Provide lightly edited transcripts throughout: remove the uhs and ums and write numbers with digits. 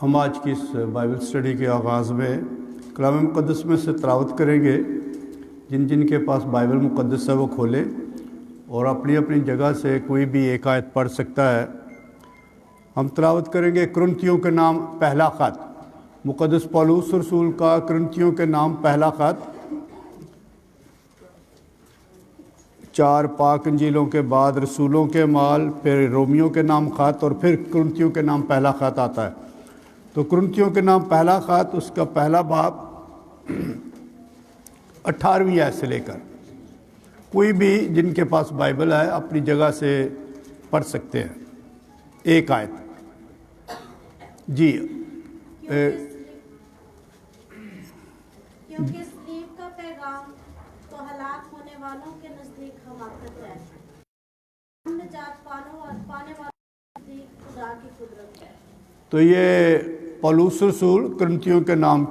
ہم آج کی اس بائبل سٹڈی کے آغاز میں کلام مقدس میں سے تلاوت کریں گے۔ جن جن کے پاس بائبل مقدس ہے وہ کھولیں اور اپنی اپنی جگہ سے کوئی بھی ایک آیت پڑھ سکتا ہے۔ ہم تلاوت کریں گے کرنتھیوں کے نام پہلا خط، مقدس پولس رسول کا کرنتھیوں کے نام پہلا خط، 4 پاک انجیلوں کے بعد رسولوں کے اعمال، پھر رومیوں کے نام خط اور پھر کرنتھیوں کے نام پہلا خط آتا ہے۔ تو کرنتھیوں کے نام پہلا خط، اس کا پہلا باب 18ویں آیت سے لے کر کوئی بھی جن کے پاس بائبل ہے اپنی جگہ سے پڑھ سکتے ہیں ایک آیت۔ جی کیونکہ صلیب کا پیغام تو ہلاک ہونے والوں کے نزدیک حماقت ہے، نجات پانے والوں کے نزدیک خدا کی قدرت ہے۔ تو یہ پولس رسول کرنتھیوں کے نام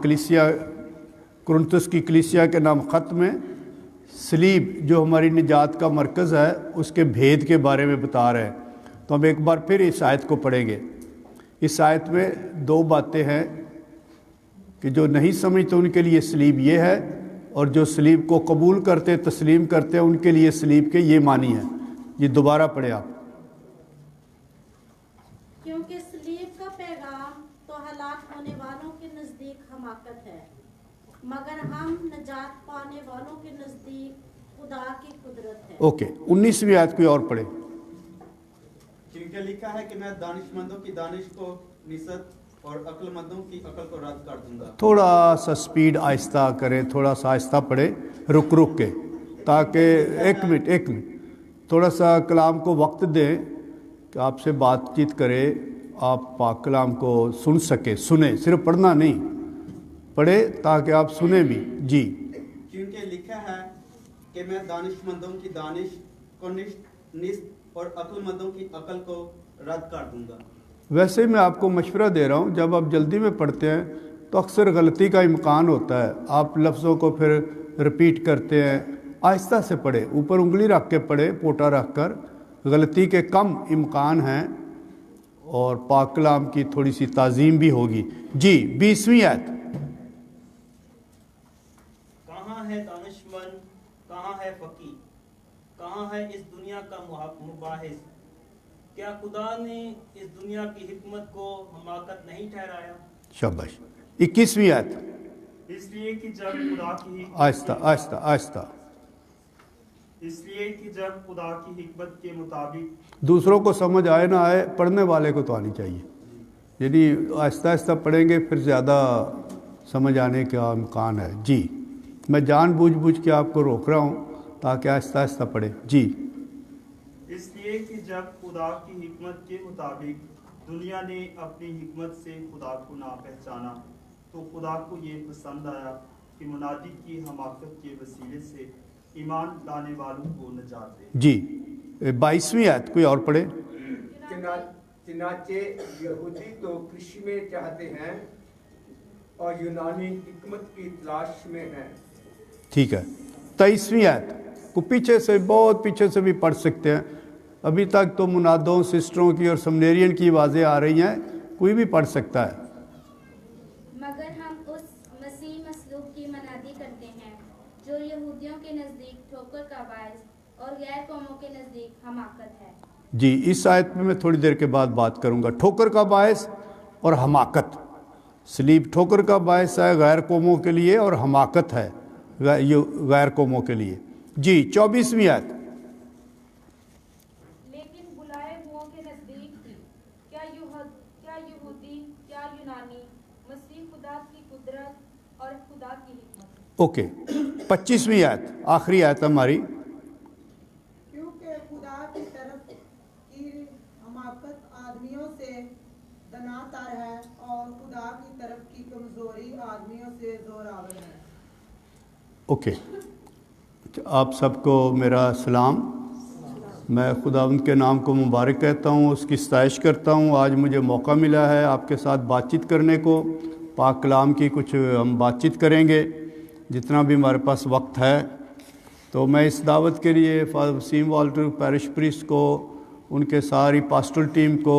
کرنتھس کی کلیسیا کے نام خط میں صلیب جو ہماری نجات کا مرکز ہے اس کے بھید کے بارے میں بتا رہے ہیں۔ تو ہم ایک بار پھر اس آیت کو پڑھیں گے۔ اس آیت میں 2 باتیں ہیں کہ جو نہیں سمجھتے ان کے لیے صلیب یہ ہے، اور جو صلیب کو قبول کرتے تسلیم کرتے ان کے لیے صلیب کے یہ معنی ہے۔ یہ دوبارہ پڑھیں آپ۔ کیونکہ صلیب کا پیغام تو ہلاک ہونے والوں کے نزدیک حماقت ہے، مگر ہم نجات پانے والوں کے نزدیک خدا کی قدرت ہے۔ اوکے، 19ویں آیت کوئی اور پڑھے۔ کیونکہ لکھا ہے کہ میں دانش مندوں کی دانش کو نصت اور عقل مندوں کی عقل کو رد کر دوں گا۔ تھوڑا سا سپیڈ آہستہ کریں، تھوڑا سا آہستہ پڑھیں رک رک کے، تاکہ ایک منٹ تھوڑا سا کلام کو وقت دیں کہ آپ سے بات چیت کرے، آپ پاک کلام کو سنیں، صرف پڑھنا نہیں، پڑھے تاکہ آپ سنیں بھی۔ جی کیونکہ لکھا ہے کہ میں دانش مندوں کی دانش کو نصت اور عقل مندوں کی عقل کو رد کر دوں گا۔ ویسے میں آپ کو مشورہ دے رہا ہوں، جب آپ جلدی میں پڑھتے ہیں تو اکثر غلطی کا امکان ہوتا ہے، آپ لفظوں کو پھر رپیٹ کرتے ہیں۔ آہستہ سے پڑھے، اوپر انگلی رکھ کے پڑھے، پوٹا رکھ کر، غلطی کے کم امکان ہیں اور پاک کلام کی تھوڑی سی تعظیم بھی ہوگی۔ جی 20ویں آیت۔ کہاں ہے دانشمند، کہاں ہے فقیہ، کہاں ہے اس دنیا کا مباحث؟ کیا خدا نے اس دنیا کی حکمت کو حماقت نہیں ٹھہرایا؟ شاباش۔ 21ویں آیت۔ اس لیے کہ جب خدا کی آہستہ اس لیے کہ جب خدا کی حکمت کے مطابق دوسروں کو سمجھ آئے نہ آئے، پڑھنے والے کو تو آنی چاہیے، یعنی آہستہ آہستہ پڑھیں گے پھر زیادہ سمجھ آنے کا امکان ہے۔ جی میں جان بوجھ کے آپ کو روک رہا ہوں تاکہ آہستہ آہستہ پڑھیں۔ جی اس لیے کہ جب خدا کی حکمت کے مطابق دنیا نے اپنی حکمت سے خدا کو نہ پہچانا، تو خدا کو یہ پسند آیا کہ منادی کی حماقت کے وسیلے سے ایمان لانے والوں کو نجات دے۔ جی 22ویں آیت کوئی اور پڑھے۔ چنانچہ یہودی تو کشی میں چاہتے ہیں اور یونانی حکمت کی تلاش میں ہیں۔ ٹھیک ہے، 23ویں آیت کو پیچھے سے، بہت پیچھے سے بھی پڑھ سکتے ہیں، ابھی تک تو منادوں، سسٹروں کی اور سمنیرین کی آوازیں آ رہی ہیں، کوئی بھی پڑھ سکتا ہے۔ مگر ہم اس مسیح مصلوب کی منادی کرتے ہیں جو یہودیوں کے نزدیک ٹھوکر کا باعث اور غیر قوموں کے نزدیک حماقت ہے۔ جی اس آیت میں تھوڑی دیر کے بعد بات کروں گا۔ ٹھوکر کا باعث اور حماقت، صلیب ٹھوکر کا باعث ہے غیر قوموں کے لیے اور حماقت ہے غیر قوموں کے لیے۔ جی 24ویں آیت۔ لیکن بلائے ہوں کے نزدیک ہی کیا یہودی کیا یونانی، مسیح خدا کی قدرت اور خدا کی حکمت۔ اوکے 25ویں آیت، آخری آیت ہماری۔ کیونکہ خدا کی طرف کی حماقت آدمیوں سے دنا تر ہے اور خدا کی طرف کی کمزوری آدمیوں سے زوراور ہے۔ اوکے، آپ سب کو میرا سلام۔ میں خداوند کے نام کو مبارک کہتا ہوں، اس کی ستائش کرتا ہوں۔ آج مجھے موقع ملا ہے آپ کے ساتھ بات چیت کرنے کو، پاک کلام کی کچھ ہم بات چیت کریں گے جتنا بھی ہمارے پاس وقت ہے۔ تو میں اس دعوت کے لیے father Waseem Walter parish priest کو، ان کے ساری پاسٹل ٹیم کو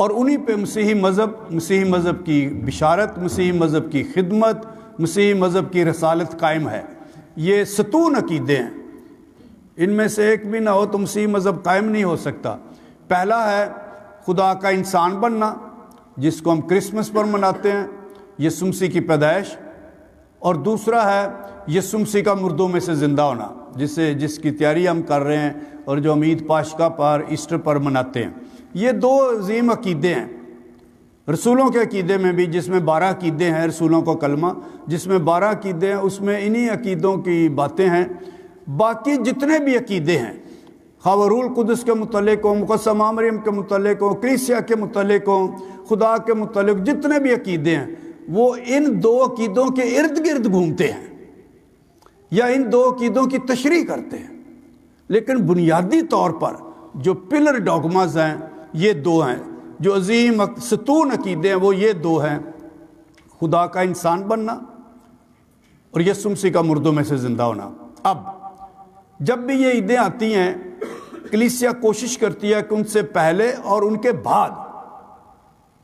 اور انہی پہ مسیحی مذہب کی بشارت، مسیحی مذہب کی خدمت، مسیحی مذہب کی رسالت قائم ہے۔ یہ ستون عقیدے ہیں، ان میں سے ایک بھی نہ ہو تو مسیحی مذہب قائم نہیں ہو سکتا۔ پہلا ہے خدا کا انسان بننا، جس کو ہم کرسمس پر مناتے ہیں، یسوع مسیح کی پیدائش، اور دوسرا ہے یسوع مسیح کا مردوں میں سے زندہ ہونا، جس کی تیاری ہم کر رہے ہیں اور جو ہم عید پاشکا پر، ایسٹر پر مناتے ہیں۔ یہ دو عظیم عقیدے ہیں۔ رسولوں کے عقیدے میں بھی، جس میں 12 عقیدے ہیں، رسولوں کو کلمہ جس میں 12 عقیدے ہیں، اس میں انہی عقیدوں کی باتیں ہیں۔ باقی جتنے بھی عقیدے ہیں، خواہ روح القدس کے متعلق ہوں، مقدسہ ماں مریم کے متعلق ہوں، کلیسیا کے متعلق ہوں، خدا کے متعلق جتنے بھی عقیدے ہیں، وہ ان دو عقیدوں کے ارد گرد گھومتے ہیں یا ان دو عقیدوں کی تشریح کرتے ہیں۔ لیکن بنیادی طور پر جو پلر ڈوگماز ہیں یہ دو ہیں، جو عظیم ستون عقیدے ہیں وہ یہ دو ہیں: خدا کا انسان بننا اور یسوع مسیح کا مردوں میں سے زندہ ہونا۔ اب جب بھی یہ عیدیں آتی ہیں، کلیسیا کوشش کرتی ہے کہ ان سے پہلے اور ان کے بعد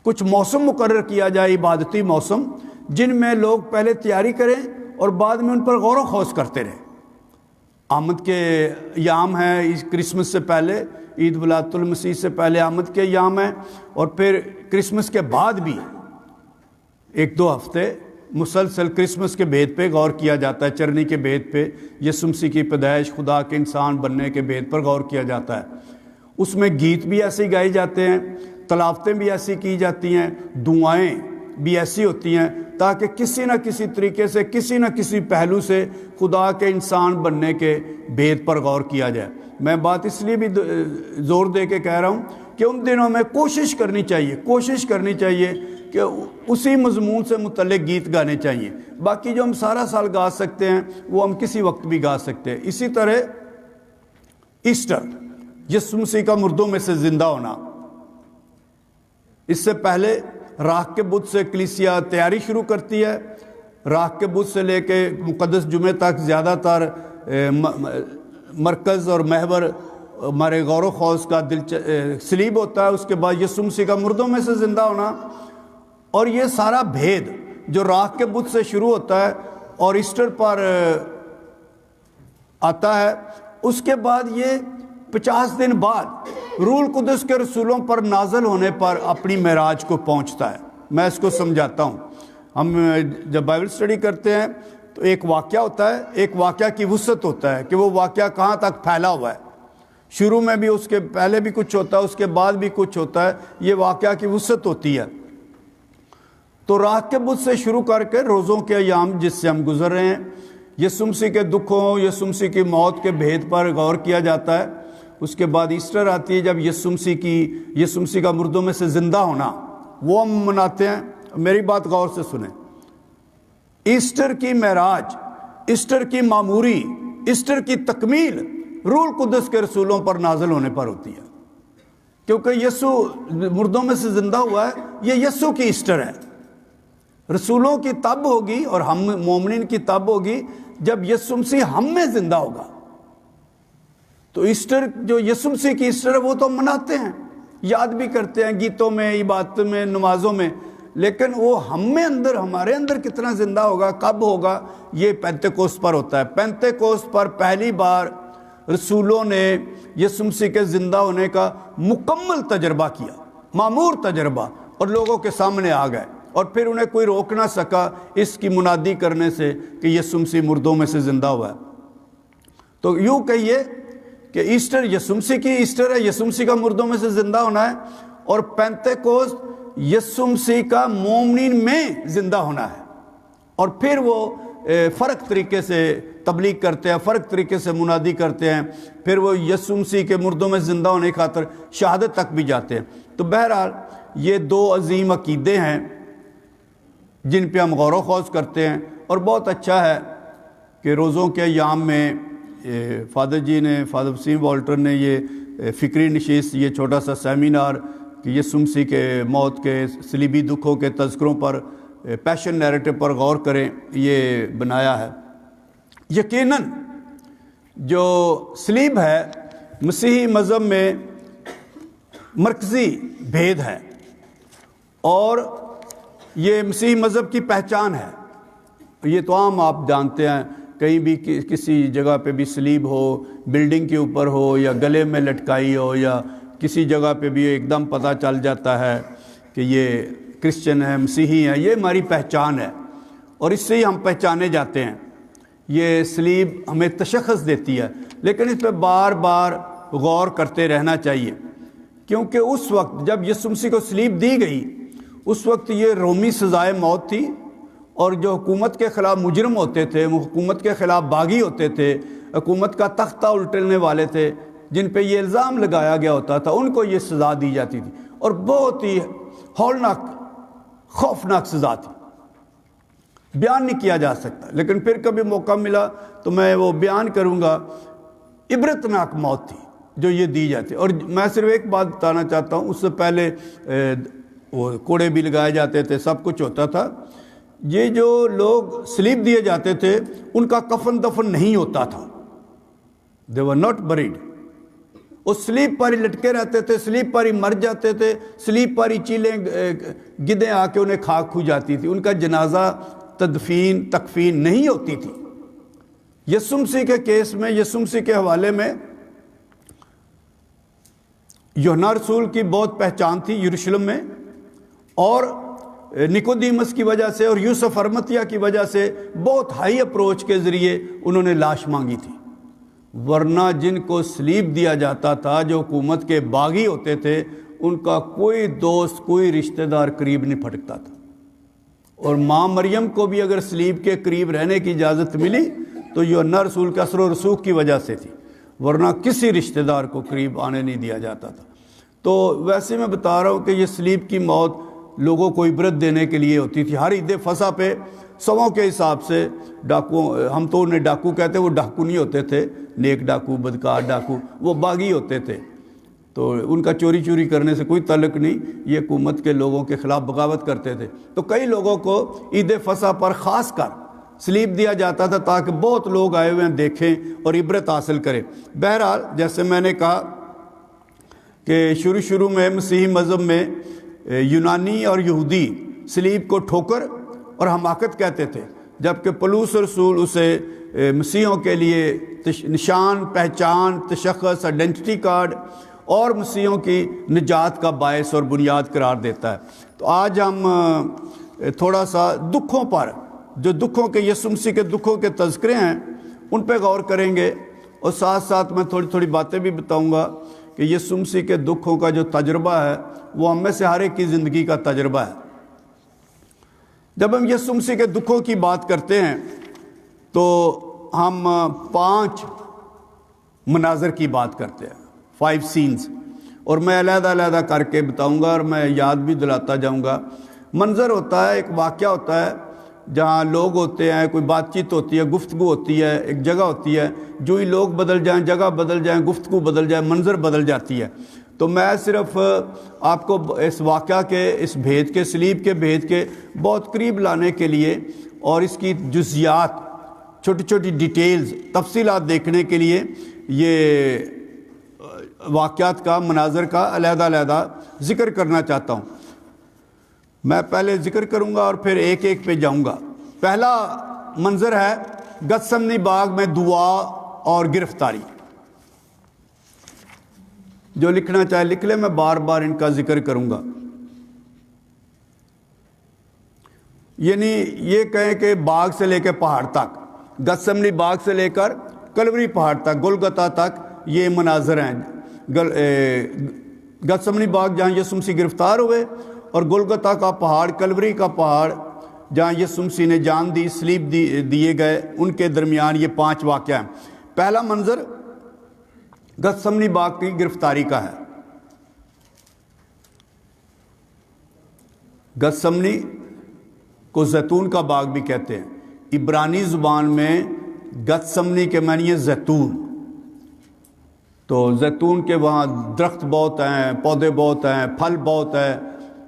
کچھ موسم مقرر کیا جائے، عبادتی موسم، جن میں لوگ پہلے تیاری کریں اور بعد میں ان پر غور و خوض کرتے رہیں۔ آمد کے ایام ہیں، کرسمس سے پہلے، عید ولادت المسیح سے پہلے آمد کے ایام ہیں، اور پھر کرسمس کے بعد بھی 1-2 ہفتے مسلسل کرسمس کے بھید پہ غور کیا جاتا ہے، چرنی کے بھید پہ، یسوع مسیح کی پیدائش، خدا کے انسان بننے کے بھید پر غور کیا جاتا ہے۔ اس میں گیت بھی ایسے ہی گائے جاتے ہیں، تلاوتیں بھی ایسی کی جاتی ہیں، دعائیں بھی ایسی ہوتی ہیں، تاکہ کسی نہ کسی طریقے سے، کسی نہ کسی پہلو سے خدا کے انسان بننے کے بھید پر غور کیا جائے۔ میں بات اس لیے بھی زور دے کے کہہ رہا ہوں کہ ان دنوں میں کوشش کرنی چاہیے کہ اسی مضمون سے متعلق گیت گانے چاہیے۔ باقی جو ہم سارا سال گا سکتے ہیں وہ ہم کسی وقت بھی گا سکتے ہیں۔ اسی طرح ایسٹر، یسوع مسیح کا مردوں میں سے زندہ ہونا، اس سے پہلے راہ کے بدھ سے کلیسیا تیاری شروع کرتی ہے۔ راہ کے بدھ سے لے کے مقدس جمعے تک زیادہ تر مرکز اور محور ہمارے غور و خوض کا صلیب ہوتا ہے۔ اس کے بعد یسوع مسیح کا مردوں میں سے زندہ ہونا، اور یہ سارا بھید جو راہ کے بدھ سے شروع ہوتا ہے اور ایسٹر پر آتا ہے، اس کے بعد یہ 50 دن بعد روح القدس کے رسولوں پر نازل ہونے پر اپنی معراج کو پہنچتا ہے۔ میں اس کو سمجھاتا ہوں۔ ہم جب بائبل اسٹڈی کرتے ہیں تو ایک واقعہ ہوتا ہے، ایک واقعہ کی وسعت ہوتا ہے کہ وہ واقعہ کہاں تک پھیلا ہوا ہے۔ شروع میں بھی، اس کے پہلے بھی کچھ ہوتا ہے، اس کے بعد بھی کچھ ہوتا ہے، یہ واقعہ کی وسعت ہوتی ہے۔ تو راہ کے بدھ سے شروع کر کے روزوں کے ایام جس سے ہم گزر رہے ہیں، یسوع مسیح کے دکھوں، یسوع مسیح کی موت کے بھید پر غور کیا جاتا ہے۔ اس کے بعد ایسٹر آتی ہے، جب یسوع مسیح کا مردوں میں سے زندہ ہونا وہ ہم مناتے ہیں۔ میری بات غور سے سنیں۔ ایسٹر کی معراج، ایسٹر کی معموری، ایسٹر کی تکمیل روح القدس کے رسولوں پر نازل ہونے پر ہوتی ہے، کیونکہ یسوع مردوں میں سے زندہ ہوا ہے۔ یہ یسوع کی ایسٹر ہے۔ رسولوں کی تب ہوگی اور ہم مومنین کی تب ہوگی جب یسوع مسیح ہم میں زندہ ہوگا۔ تو ایسٹر جو یسوع مسیح کی ایسٹر ہے وہ تو ہم مناتے ہیں، یاد بھی کرتے ہیں گیتوں میں، عبادت میں، نمازوں میں، لیکن وہ ہمارے اندر کتنا زندہ ہوگا، کب ہوگا، یہ پینتیکوست پر ہوتا ہے۔ پینتیکوست پر پہلی بار رسولوں نے یسوع مسیح کے زندہ ہونے کا مکمل تجربہ کیا، معمور تجربہ، اور لوگوں کے سامنے آ گئے، اور پھر انہیں کوئی روک نہ سکا اس کی منادی کرنے سے کہ یسوع مسیح مردوں میں سے زندہ ہوا ہے۔ تو یوں کہیے کہ ایسٹر یسوع مسیح کی ایسٹر ہے، یسوع مسیح کا مردوں میں سے زندہ ہونا ہے، اور پینتیکوست یسوع مسیح کا مومنین میں زندہ ہونا ہے۔ اور پھر وہ فرق طریقے سے تبلیغ کرتے ہیں، فرق طریقے سے منادی کرتے ہیں، پھر وہ یسوع مسیح کے مردوں میں زندہ ہونے کی خاطر شہادت تک بھی جاتے ہیں۔ تو بہرحال یہ دو عظیم عقیدے ہیں جن پہ ہم غور و خوض کرتے ہیں، اور بہت اچھا ہے کہ روزوں کے ایام میں فادر وسیم والٹر نے یہ فکری نشست، یہ چھوٹا سا سیمینار کہ یسوع مسیح کے موت کے صلیبی دکھوں کے تذکروں پر، پیشن نیریٹو پر غور کریں، یہ بنایا ہے۔ یقیناً جو صلیب ہے مسیحی مذہب میں مرکزی بھید ہے، اور یہ مسیحی مذہب کی پہچان ہے. یہ تو عام آپ جانتے ہیں، کہیں بھی کسی جگہ پہ بھی صلیب ہو، بلڈنگ کے اوپر ہو یا گلے میں لٹکائی ہو یا کسی جگہ پہ بھی ایک دم پتہ چل جاتا ہے کہ یہ کرسچن ہے، مسیحی ہے. یہ ہماری پہچان ہے اور اس سے ہی ہم پہچانے جاتے ہیں. یہ صلیب ہمیں تشخص دیتی ہے، لیکن اس پہ بار بار غور کرتے رہنا چاہیے، کیونکہ اس وقت جب یسوع مسیح کو صلیب دی گئی اس وقت یہ رومی سزائے موت تھی، اور جو حکومت کے خلاف مجرم ہوتے تھے، حکومت کے خلاف باغی ہوتے تھے، حکومت کا تختہ الٹنے والے تھے، جن پہ یہ الزام لگایا گیا ہوتا تھا، ان کو یہ سزا دی جاتی تھی، اور بہت ہی ہولناک خوفناک سزا تھی، بیان نہیں کیا جا سکتا. لیکن پھر کبھی موقع ملا تو میں وہ بیان کروں گا. عبرتناک موت تھی جو یہ دی جاتی. اور میں صرف ایک بات بتانا چاہتا ہوں، اس سے پہلے وہ کوڑے بھی لگائے جاتے تھے، سب کچھ ہوتا تھا. یہ جو لوگ صلیب دیے جاتے تھے ان کا کفن دفن نہیں ہوتا تھا. they were not buried. وہ صلیب پر ہی لٹکے رہتے تھے، صلیب پر ہی مر جاتے تھے، صلیب پر ہی چیلیں گدیں آ کے انہیں کھا کھو جاتی تھی. ان کا جنازہ تکفین نہیں ہوتی تھی. یسوع مسیح کے کیس میں، یسوع مسیح کے حوالے میں یوحنا رسول کی بہت پہچان تھی یروشلم میں، اور نکودیمس کی وجہ سے اور یوسف ارمتیہ کی وجہ سے بہت ہائی اپروچ کے ذریعے انہوں نے لاش مانگی تھی. ورنہ جن کو صلیب دیا جاتا تھا، جو حکومت کے باغی ہوتے تھے، ان کا کوئی دوست، کوئی رشتہ دار قریب نہیں پھٹکتا تھا. اور ماں مریم کو بھی اگر صلیب کے قریب رہنے کی اجازت ملی تو یوحنا رسول کے اثر و رسوخ کی وجہ سے تھی، ورنہ کسی رشتہ دار کو قریب آنے نہیں دیا جاتا تھا. تو ویسے میں بتا رہا ہوں کہ یہ صلیب کی موت لوگوں کو عبرت دینے کے لیے ہوتی تھی. ہر عید فصح پہ سووں کے حساب سے ڈاکو، ہم تو انہیں ڈاکو کہتے، وہ ڈاکو نہیں ہوتے تھے، نیک ڈاکو، بدکار ڈاکو، وہ باغی ہوتے تھے. تو ان کا چوری کرنے سے کوئی تعلق نہیں، یہ حکومت کے لوگوں کے خلاف بغاوت کرتے تھے. تو کئی لوگوں کو عید فصح پر خاص کر صلیب دیا جاتا تھا تاکہ بہت لوگ آئے ہوئے ہیں دیکھیں اور عبرت حاصل کریں. بہرحال جیسے میں نے کہا کہ شروع میں مسیحی مذہب میں یونانی اور یہودی صلیب کو ٹھوکر اور حماقت کہتے تھے، جبکہ پولس رسول اسے مسیحوں کے لیے نشان، پہچان، تشخص، آئیڈینٹی کارڈ اور مسیحوں کی نجات کا باعث اور بنیاد قرار دیتا ہے. تو آج ہم تھوڑا سا دکھوں پر، جو دکھوں کے یسوع مسیح کے دکھوں کے تذکرے ہیں ان پہ غور کریں گے، اور ساتھ ساتھ میں تھوڑی باتیں بھی بتاؤں گا کہ یسوع مسیح کے دکھوں کا جو تجربہ ہے وہ ہم میں سے ہر ایک کی زندگی کا تجربہ ہے. جب ہم یسوع مسیح کے دکھوں کی بات کرتے ہیں تو ہم 5 مناظر کی بات کرتے ہیں، 5 سینز، اور میں علیحدہ کر کے بتاؤں گا اور میں یاد بھی دلاتا جاؤں گا. منظر ہوتا ہے، ایک واقعہ ہوتا ہے جہاں لوگ ہوتے ہیں، کوئی بات چیت ہوتی ہے، گفتگو ہوتی ہے، ایک جگہ ہوتی ہے، جو ہی لوگ بدل جائیں، جگہ بدل جائیں، گفتگو بدل جائے، منظر بدل جاتی ہے. تو میں صرف آپ کو اس واقعہ کے، اس بھید کے، صلیب کے بھید کے بہت قریب لانے کے لیے اور اس کی جزیات، چھوٹی ڈیٹیلز، تفصیلات دیکھنے کے لیے یہ واقعات کا، مناظر کا علیحدہ ذکر کرنا چاہتا ہوں. میں پہلے ذکر کروں گا اور پھر ایک پہ جاؤں گا. پہلا منظر ہے گتسمنی باغ میں دعا اور گرفتاری. جو لکھنا چاہے لکھ لے، میں بار بار ان کا ذکر کروں گا. یعنی یہ کہیں کہ باغ سے لے کے پہاڑ تک، گتسمنی باغ سے لے کر کلوری پہاڑ تک، گلگتا تک یہ مناظر ہیں. گتسمنی باغ جہاں یسوع مسیح گرفتار ہوئے، اور گلگتا کا پہاڑ، کلوری کا پہاڑ جہاں یسوع مسیح نے جان دی، صلیب دیے گئے، ان کے درمیان یہ 5 واقعہ ہیں. پہلا منظر گتسمنی باغ کی گرفتاری کا ہے. گتسمنی کو زیتون کا باغ بھی کہتے ہیں. عبرانی زبان میں گتسمنی کے معنی ہے زیتون. تو زیتون کے وہاں درخت بہت ہیں، پودے بہت ہیں، پھل بہت ہیں.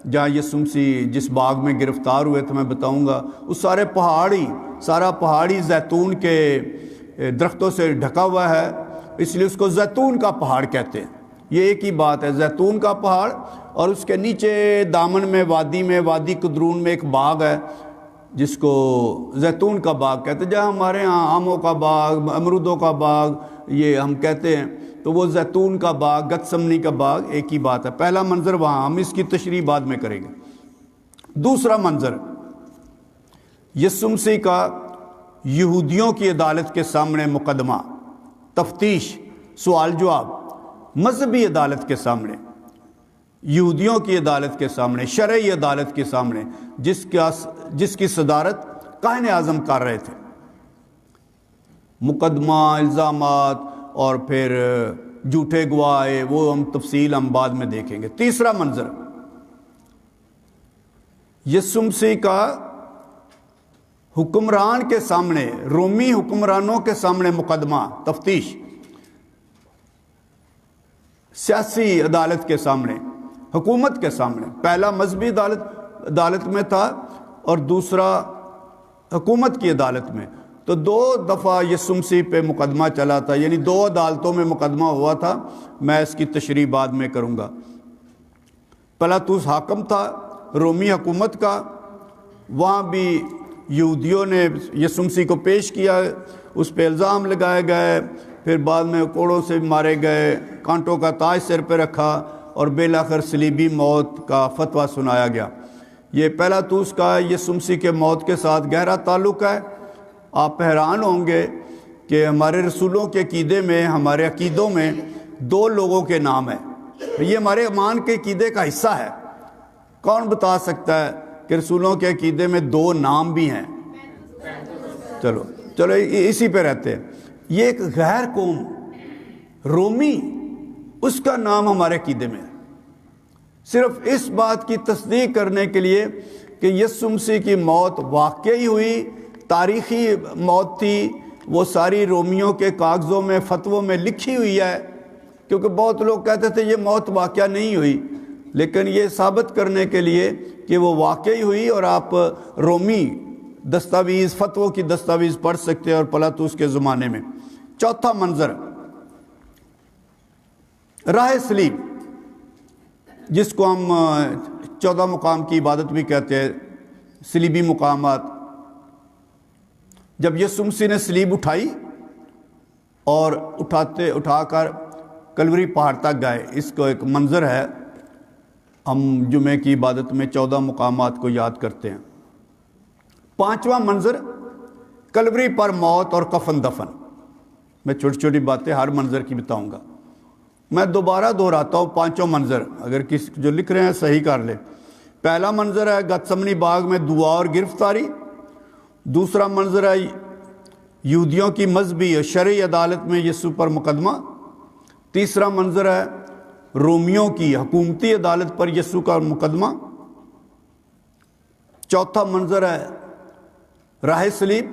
جہاں یسوع مسیح جس باغ میں گرفتار ہوئے تو میں بتاؤں گا، اس سارا پہاڑی زیتون کے درختوں سے ڈھکا ہوا ہے، اس لیے اس کو زیتون کا پہاڑ کہتے ہیں. یہ ایک ہی بات ہے، زیتون کا پہاڑ اور اس کے نیچے دامن میں وادی قدرون میں ایک باغ ہے جس کو زیتون کا باغ کہتے ہیں، جہاں ہمارے ہاں آموں کا باغ، امرودوں کا باغ یہ ہم کہتے ہیں، تو وہ زیتون کا باغ، گتسمنی کا باغ ایک ہی بات ہے۔ پہلا منظر وہاں، ہم اس کی تشریح بعد میں کریں گے۔ دوسرا منظر یسوع مسیح کا یہودیوں کی عدالت کے سامنے مقدمہ، تفتیش، سوال جواب، مذہبی عدالت کے سامنے، یہودیوں کی عدالت کے سامنے، شرعی عدالت کے سامنے، جس کی صدارت کاہن اعظم کر رہے تھے۔ مقدمہ، الزامات اور پھر جھوٹے گواہ، وہ ہم تفصیل بعد میں دیکھیں گے۔ تیسرا منظر یسوع مسیح کا حکمران کے سامنے، رومی حکمرانوں کے سامنے مقدمہ، تفتیش، سیاسی عدالت کے سامنے، حکومت کے سامنے۔ پہلا مذہبی عدالت میں تھا اور دوسرا حکومت کی عدالت میں۔ تو 2 دفعہ یسوع مسیح پہ مقدمہ چلا تھا، یعنی 2 عدالتوں میں مقدمہ ہوا تھا۔ میں اس کی تشریح بعد میں کروں گا۔ پلاطس حاکم تھا رومی حکومت کا، وہاں بھی یہودیوں نے یسوع مسیح کو پیش کیا، اس پہ الزام لگائے گئے، پھر بعد میں کوڑوں سے مارے گئے، کانٹوں کا تاج سر پہ رکھا اور بالآخر صلیبی موت کا فتویٰ سنایا گیا۔ یہ پلاطس کا یسوع مسیح کے موت کے ساتھ گہرا تعلق ہے۔ آپ حیران ہوں گے کہ ہمارے رسولوں کے عقیدے میں، ہمارے عقیدوں میں 2 لوگوں کے نام ہیں۔ یہ ہمارے ایمان کے عقیدے کا حصہ ہے۔ کون بتا سکتا ہے کہ رسولوں کے عقیدے میں 2 نام بھی ہیں؟ چلو اسی پہ رہتے ہیں۔ یہ ایک غیر قوم رومی، اس کا نام ہمارے عقیدے میں ہے، صرف اس بات کی تصدیق کرنے کے لیے کہ یسوع مسیح کی موت واقعی ہوئی، تاریخی موت تھی، وہ ساری رومیوں کے کاغذوں میں، فتووں میں لکھی ہوئی ہے، کیونکہ بہت لوگ کہتے تھے یہ موت واقعہ نہیں ہوئی، لیکن یہ ثابت کرنے کے لیے کہ وہ واقعی ہوئی، اور آپ رومی دستاویز، فتووں کی دستاویز پڑھ سکتے ہیں اور پلاطس کے زمانے میں۔ چوتھا منظر راہ صلیب، جس کو ہم 14 مقام کی عبادت بھی کہتے ہیں، صلیبی مقامات۔ جب یسوع مسیح نے صلیب اٹھائی اور اٹھا کر کلوری پہاڑ تک گئے، اس کو ایک منظر ہے، ہم جمعے کی عبادت میں 14 مقامات کو یاد کرتے ہیں۔ 5واں منظر کلوری پر موت اور کفن دفن۔ میں چھوٹی چھوٹی باتیں ہر منظر کی بتاؤں گا، میں دوبارہ دہراتا ہوں 5 منظر، اگر کسی جو لکھ رہے ہیں صحیح کر لیں۔ پہلا منظر ہے گتسمنی باغ میں دعا اور گرفتاری۔ دوسرا منظر ہے یہودیوں کی مذہبی اور شرعی عدالت میں یسوع پر مقدمہ۔ تیسرا منظر ہے رومیوں کی حکومتی عدالت پر یسوع کا مقدمہ۔ چوتھا منظر ہے راہ صلیب،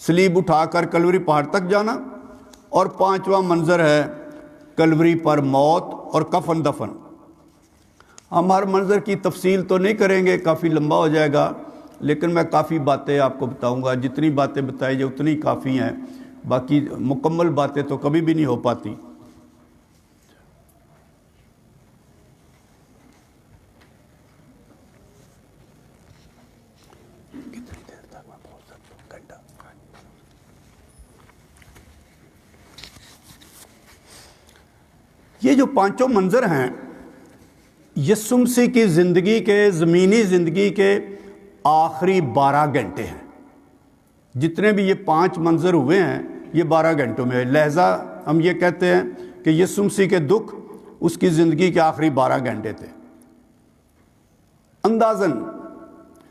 صلیب اٹھا کر کلوری پہاڑ تک جانا۔ اور 5واں منظر ہے کلوری پر موت اور کفن دفن۔ ہم ہر منظر کی تفصیل تو نہیں کریں گے، کافی لمبا ہو جائے گا، لیکن میں کافی باتیں آپ کو بتاؤں گا، جتنی باتیں بتائی جائے اتنی کافی ہیں، باقی مکمل باتیں تو کبھی بھی نہیں ہو پاتی۔ یہ جو 5 منظر ہیں یسوع مسیح کی زندگی کے، زمینی زندگی کے آخری 12 گھنٹے ہیں۔ جتنے بھی یہ 5 منظر ہوئے ہیں یہ 12 گھنٹوں میں، لہذا ہم یہ کہتے ہیں کہ یسوع مسیح کے دکھ اس کی زندگی کے آخری 12 گھنٹے تھے۔ اندازاً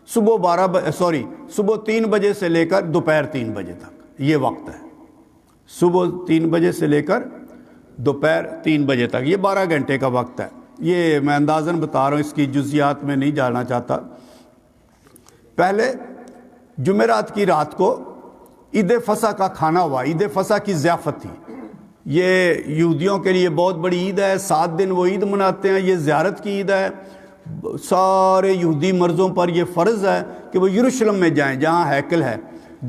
صبح 3 بجے سے لے کر دوپہر 3 بجے تک یہ وقت ہے۔ صبح 3 بجے سے لے کر دوپہر 3 بجے تک یہ 12 گھنٹے کا وقت ہے۔ یہ میں اندازاً بتا رہا ہوں، اس کی جزیات میں نہیں جانا چاہتا۔ پہلے جمعرات کی رات کو عید فصح کا کھانا ہوا، عید فصح کی ضیافت تھی۔ یہ یہودیوں کے لیے بہت بڑی عید ہے، 7 دن وہ عید مناتے ہیں، یہ زیارت کی عید ہے۔ سارے یہودی مردوں پر یہ فرض ہے کہ وہ یروشلم میں جائیں جہاں ہیکل ہے۔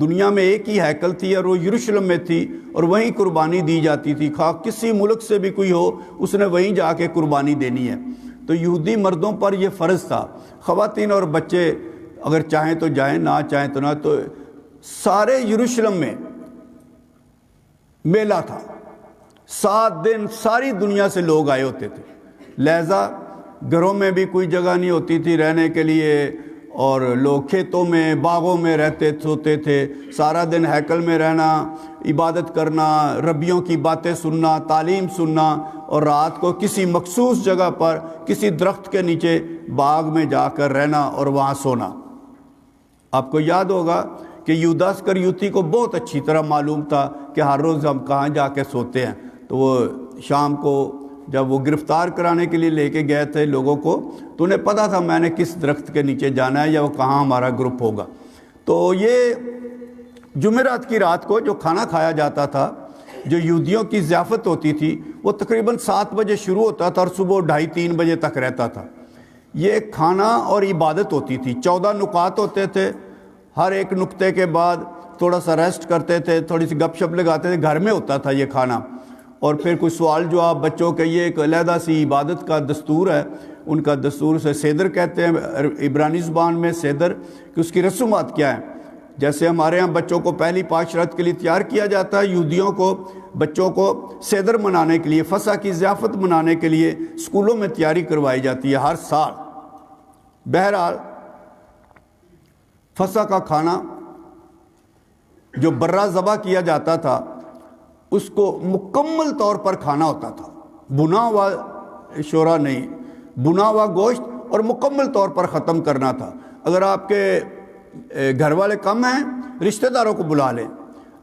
دنیا میں ایک ہی ہیکل تھی اور وہ یروشلم میں تھی، اور وہیں قربانی دی جاتی تھی، خواہ کسی ملک سے بھی کوئی ہو اس نے وہیں جا کے قربانی دینی ہے۔ تو یہودی مردوں پر یہ فرض تھا. خواتین اور بچے اگر چاہیں تو جائیں، نہ چاہیں تو نہ. تو سارے یروشلم میں میلہ تھا، 7 دن ساری دنیا سے لوگ آئے ہوتے تھے. لہذا گھروں میں بھی کوئی جگہ نہیں ہوتی تھی رہنے کے لیے، اور لوگ کھیتوں میں باغوں میں رہتے ہوتے تھے. سارا دن ہیکل میں رہنا، عبادت کرنا، ربیوں کی باتیں سننا، تعلیم سننا، اور رات کو کسی مخصوص جگہ پر کسی درخت کے نیچے باغ میں جا کر رہنا اور وہاں سونا. آپ کو یاد ہوگا کہ یہودا اسکریوتی کو بہت اچھی طرح معلوم تھا کہ ہر روز ہم کہاں جا کے سوتے ہیں. تو وہ شام کو جب وہ گرفتار کرانے کے لیے لے کے گئے تھے لوگوں کو، تو انہیں پتہ تھا میں نے کس درخت کے نیچے جانا ہے یا وہ کہاں ہمارا گروپ ہوگا. تو یہ جمعرات کی رات کو جو کھانا کھایا جاتا تھا، جو یہودیوں کی ضیافت ہوتی تھی، وہ تقریباً 7 بجے شروع ہوتا تھا اور صبح 2:30-3 بجے تک رہتا تھا. یہ کھانا اور عبادت ہوتی تھی. 14 نکات ہوتے تھے. ہر ایک نقطے کے بعد تھوڑا سا ریسٹ کرتے تھے، تھوڑی سی گپ شپ لگاتے تھے. گھر میں ہوتا تھا یہ کھانا، اور پھر کوئی سوال جواب بچوں کے. یہ ایک علیحدہ سی عبادت کا دستور ہے. ان کا دستور سے سیدر کہتے ہیں عبرانی زبان میں سیدر، کہ اس کی رسومات کیا ہیں. جیسے ہمارے ہاں بچوں کو پہلی پاشرت کے لیے تیار کیا جاتا ہے، یہودیوں کو بچوں کو سیدر منانے کے لیے، فسح کی ضیافت منانے کے لیے اسکولوں میں تیاری کروائی جاتی ہے ہر سال. بہرحال فسح کا کھانا جو برہ ذبح کیا جاتا تھا، اس کو مکمل طور پر کھانا ہوتا تھا. بنا ہوا شورا نہیں، بنا ہوا گوشت، اور مکمل طور پر ختم کرنا تھا. اگر آپ کے گھر والے کم ہیں، رشتہ داروں کو بلا لیں.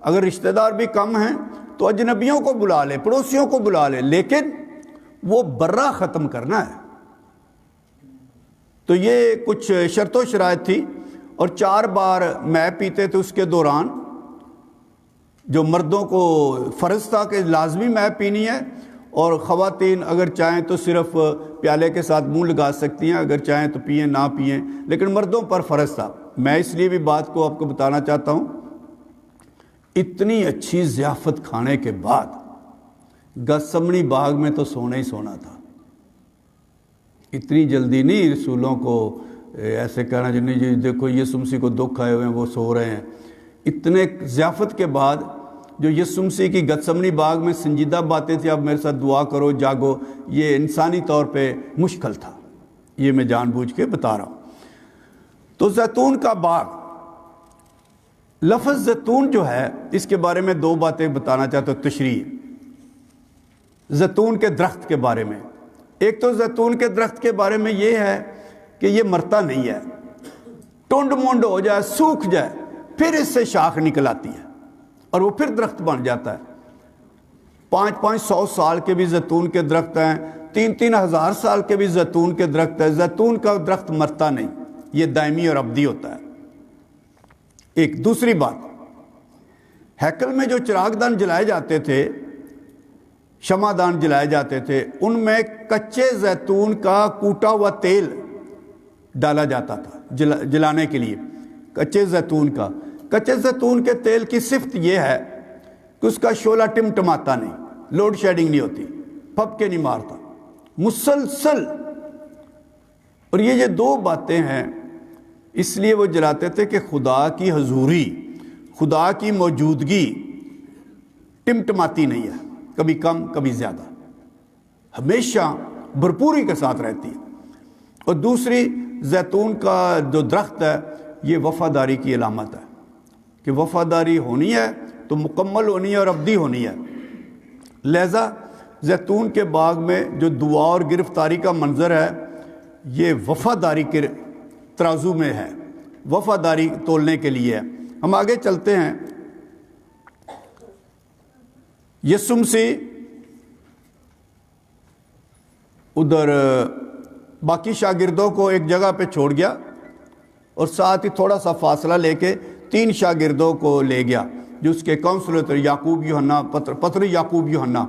اگر رشتہ دار بھی کم ہیں تو اجنبیوں کو بلا لیں، پڑوسیوں کو بلا لیں، لیکن وہ برہ ختم کرنا ہے. تو یہ کچھ شرط و شرائط تھی. اور 4 بار میں پیتے تھے اس کے دوران، جو مردوں کو فرض تھا کہ لازمی میں پینی ہے، اور خواتین اگر چاہیں تو صرف پیالے کے ساتھ منہ لگا سکتی ہیں، اگر چاہیں تو پئیں نہ پئیں، لیکن مردوں پر فرض تھا. میں اس لیے بھی بات کو آپ کو بتانا چاہتا ہوں، اتنی اچھی ضیافت کھانے کے بعد گتسمنی باغ میں تو سونا ہی سونا تھا. اتنی جلدی نہیں رسولوں کو ایسے کہنا نہیں جی دیکھو یسوع مسیح کو دکھ آئے ہوئے ہیں وہ سو رہے ہیں. اتنے ضیافت کے بعد جو یسوع مسیح کی گتسمنی باغ میں سنجیدہ باتیں تھیں، اب میرے ساتھ دعا کرو جاگو، یہ انسانی طور پہ مشکل تھا. یہ میں جان بوجھ کے بتا رہا ہوں. تو زیتون کا باغ، لفظ زیتون جو ہے اس کے بارے میں 2 باتیں بتانا چاہتا ہوں. تشریح زیتون کے درخت کے بارے میں. ایک تو زیتون کے درخت کے بارے میں یہ ہے کہ یہ مرتا نہیں ہے. ٹونڈ مونڈ ہو جائے، سوکھ جائے، پھر اس سے شاخ نکل آتی ہے اور وہ پھر درخت بن جاتا ہے. 500 سال کے بھی زیتون کے درخت ہیں، 3 ہزار سال کے بھی زیتون کے درخت ہیں. زیتون کا درخت مرتا نہیں، یہ دائمی اور ابدی ہوتا ہے. ایک دوسری بات، ہیکل میں جو چراغ دان جلائے جاتے تھے، شمع دان جلائے جاتے تھے، ان میں کچے زیتون کا کوٹا ہوا تیل ڈالا جاتا تھا جلانے کے لیے. کچے زیتون کے تیل کی صفت یہ ہے کہ اس کا شعلہ ٹمٹماتا نہیں، لوڈ شیڈنگ نہیں ہوتی، پھپکے نہیں مارتا، مسلسل. اور یہ 2 باتیں ہیں، اس لیے وہ جلاتے تھے کہ خدا کی حضوری، خدا کی موجودگی ٹمٹماتی نہیں ہے، کبھی کم کبھی زیادہ، ہمیشہ بھرپوری کے ساتھ رہتی ہے. اور دوسری، زیتون کا جو درخت ہے یہ وفاداری کی علامت ہے، کہ وفاداری ہونی ہے تو مکمل ہونی ہے اور ابدی ہونی ہے. لہذا زیتون کے باغ میں جو دعا اور گرفتاری کا منظر ہے، یہ وفاداری کے ترازو میں ہے، وفاداری تولنے کے لیے ہے. ہم آگے چلتے ہیں. یسوع مسیح ادھر باقی شاگردوں کو ایک جگہ پہ چھوڑ گیا اور ساتھ ہی تھوڑا سا فاصلہ لے کے 3 شاگردوں کو لے گیا جو اس کے کونسلر تھے، یعقوب یوحنا، پتر یعقوب یوحنا.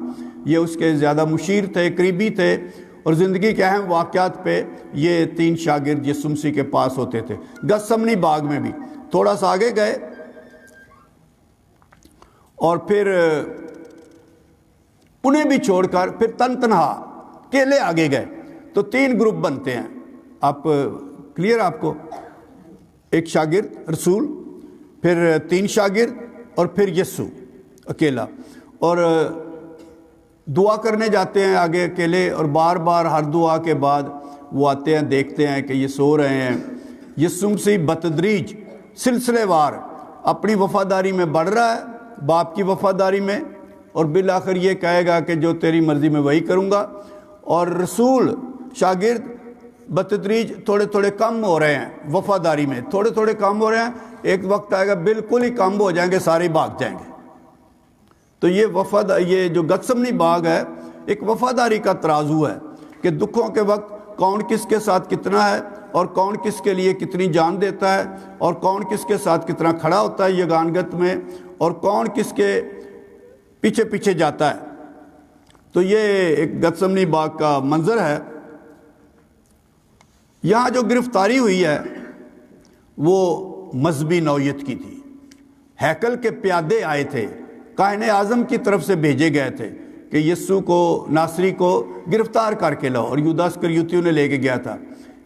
یہ اس کے زیادہ مشیر تھے، قریبی تھے، اور زندگی کے اہم واقعات پہ یہ 3 شاگرد یسوع مسیح کے پاس ہوتے تھے. گتسمنی باغ میں بھی تھوڑا سا آگے گئے اور پھر انہیں بھی چھوڑ کر پھر تنہا اکیلے آگے گئے. تو 3 گروپ بنتے ہیں. آپ کلیئر آپ کو؟ ایک شاگرد رسول، پھر 3 شاگرد، اور پھر یسوع اکیلا. اور دعا کرنے جاتے ہیں آگے اکیلے، اور بار بار ہر دعا کے بعد وہ آتے ہیں، دیکھتے ہیں کہ یہ سو رہے ہیں. یسوع مسیح بتدریج سلسلے وار اپنی وفاداری میں بڑھ رہا ہے، باپ کی وفاداری میں، اور بالآخر یہ کہے گا کہ جو تیری مرضی میں وہی کروں گا. اور رسول شاگرد بتدریج تھوڑے تھوڑے کم ہو رہے ہیں وفاداری میں، تھوڑے تھوڑے کم ہو رہے ہیں. ایک وقت آئے گا بالکل ہی کم ہو جائیں گے، سارے بھاگ جائیں گے. تو یہ جو گتسمنی باغ ہے ایک وفاداری کا ترازو ہے کہ دکھوں کے وقت کون کس کے ساتھ کتنا ہے، اور کون کس کے لیے کتنی جان دیتا ہے، اور کون کس کے ساتھ کتنا کھڑا ہوتا ہے یگانگت میں، اور کون کس کے پیچھے پیچھے جاتا ہے. تو یہ ایک گتسمنی باغ کا منظر ہے. یہاں جو گرفتاری ہوئی ہے وہ مذہبی نوعیت کی تھی. ہیکل کے پیادے آئے تھے، کاہن اعظم کی طرف سے بھیجے گئے تھے کہ یسوع کو، ناصری کو گرفتار کر کے لاؤ، اور یہودا اسکریوتی نے لے کے گیا تھا.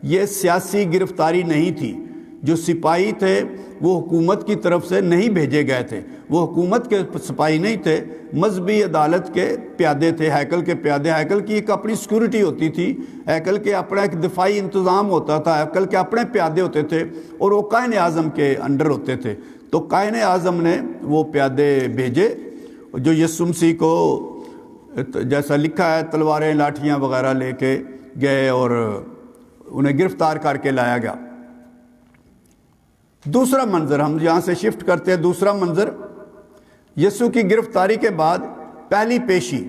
یہ سیاسی گرفتاری نہیں تھی. جو سپاہی تھے وہ حکومت کی طرف سے نہیں بھیجے گئے تھے، وہ حکومت کے سپاہی نہیں تھے، مذہبی عدالت کے پیادے تھے، ہیکل کے پیادے. ہیکل کی ایک اپنی سیکورٹی ہوتی تھی، ہیکل کے اپنا ایک دفاعی انتظام ہوتا تھا، ہیکل کے اپنے پیادے ہوتے تھے، اور وہ کاہن اعظم کے انڈر ہوتے تھے. تو کاہن اعظم نے وہ پیادے بھیجے جو یسوع مسیح کو جیسا لکھا ہے تلواریں لاٹھیاں وغیرہ لے کے گئے اور انہیں گرفتار کر کے لایا گیا. دوسرا منظر ہم یہاں سے شفٹ کرتے ہیں. دوسرا منظر یسوع کی گرفتاری کے بعد پہلی پیشی،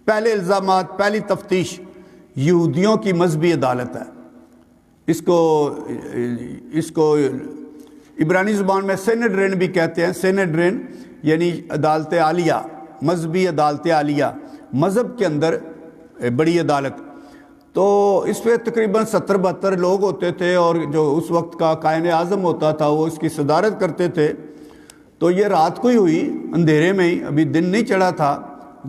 پہلے الزامات، پہلی تفتیش یہودیوں کی مذہبی عدالت ہے. اس کو عبرانی زبان میں سینیڈرین بھی کہتے ہیں. سینیڈرین یعنی عدالت عالیہ، مذہبی عدالت عالیہ، مذہب کے اندر بڑی عدالت. تو اس پہ تقریباً 70-72 لوگ ہوتے تھے، اور جو اس وقت کا کاہن اعظم ہوتا تھا وہ اس کی صدارت کرتے تھے. تو یہ رات کو ہی ہوئی، اندھیرے میں ہی، ابھی دن نہیں چڑھا تھا.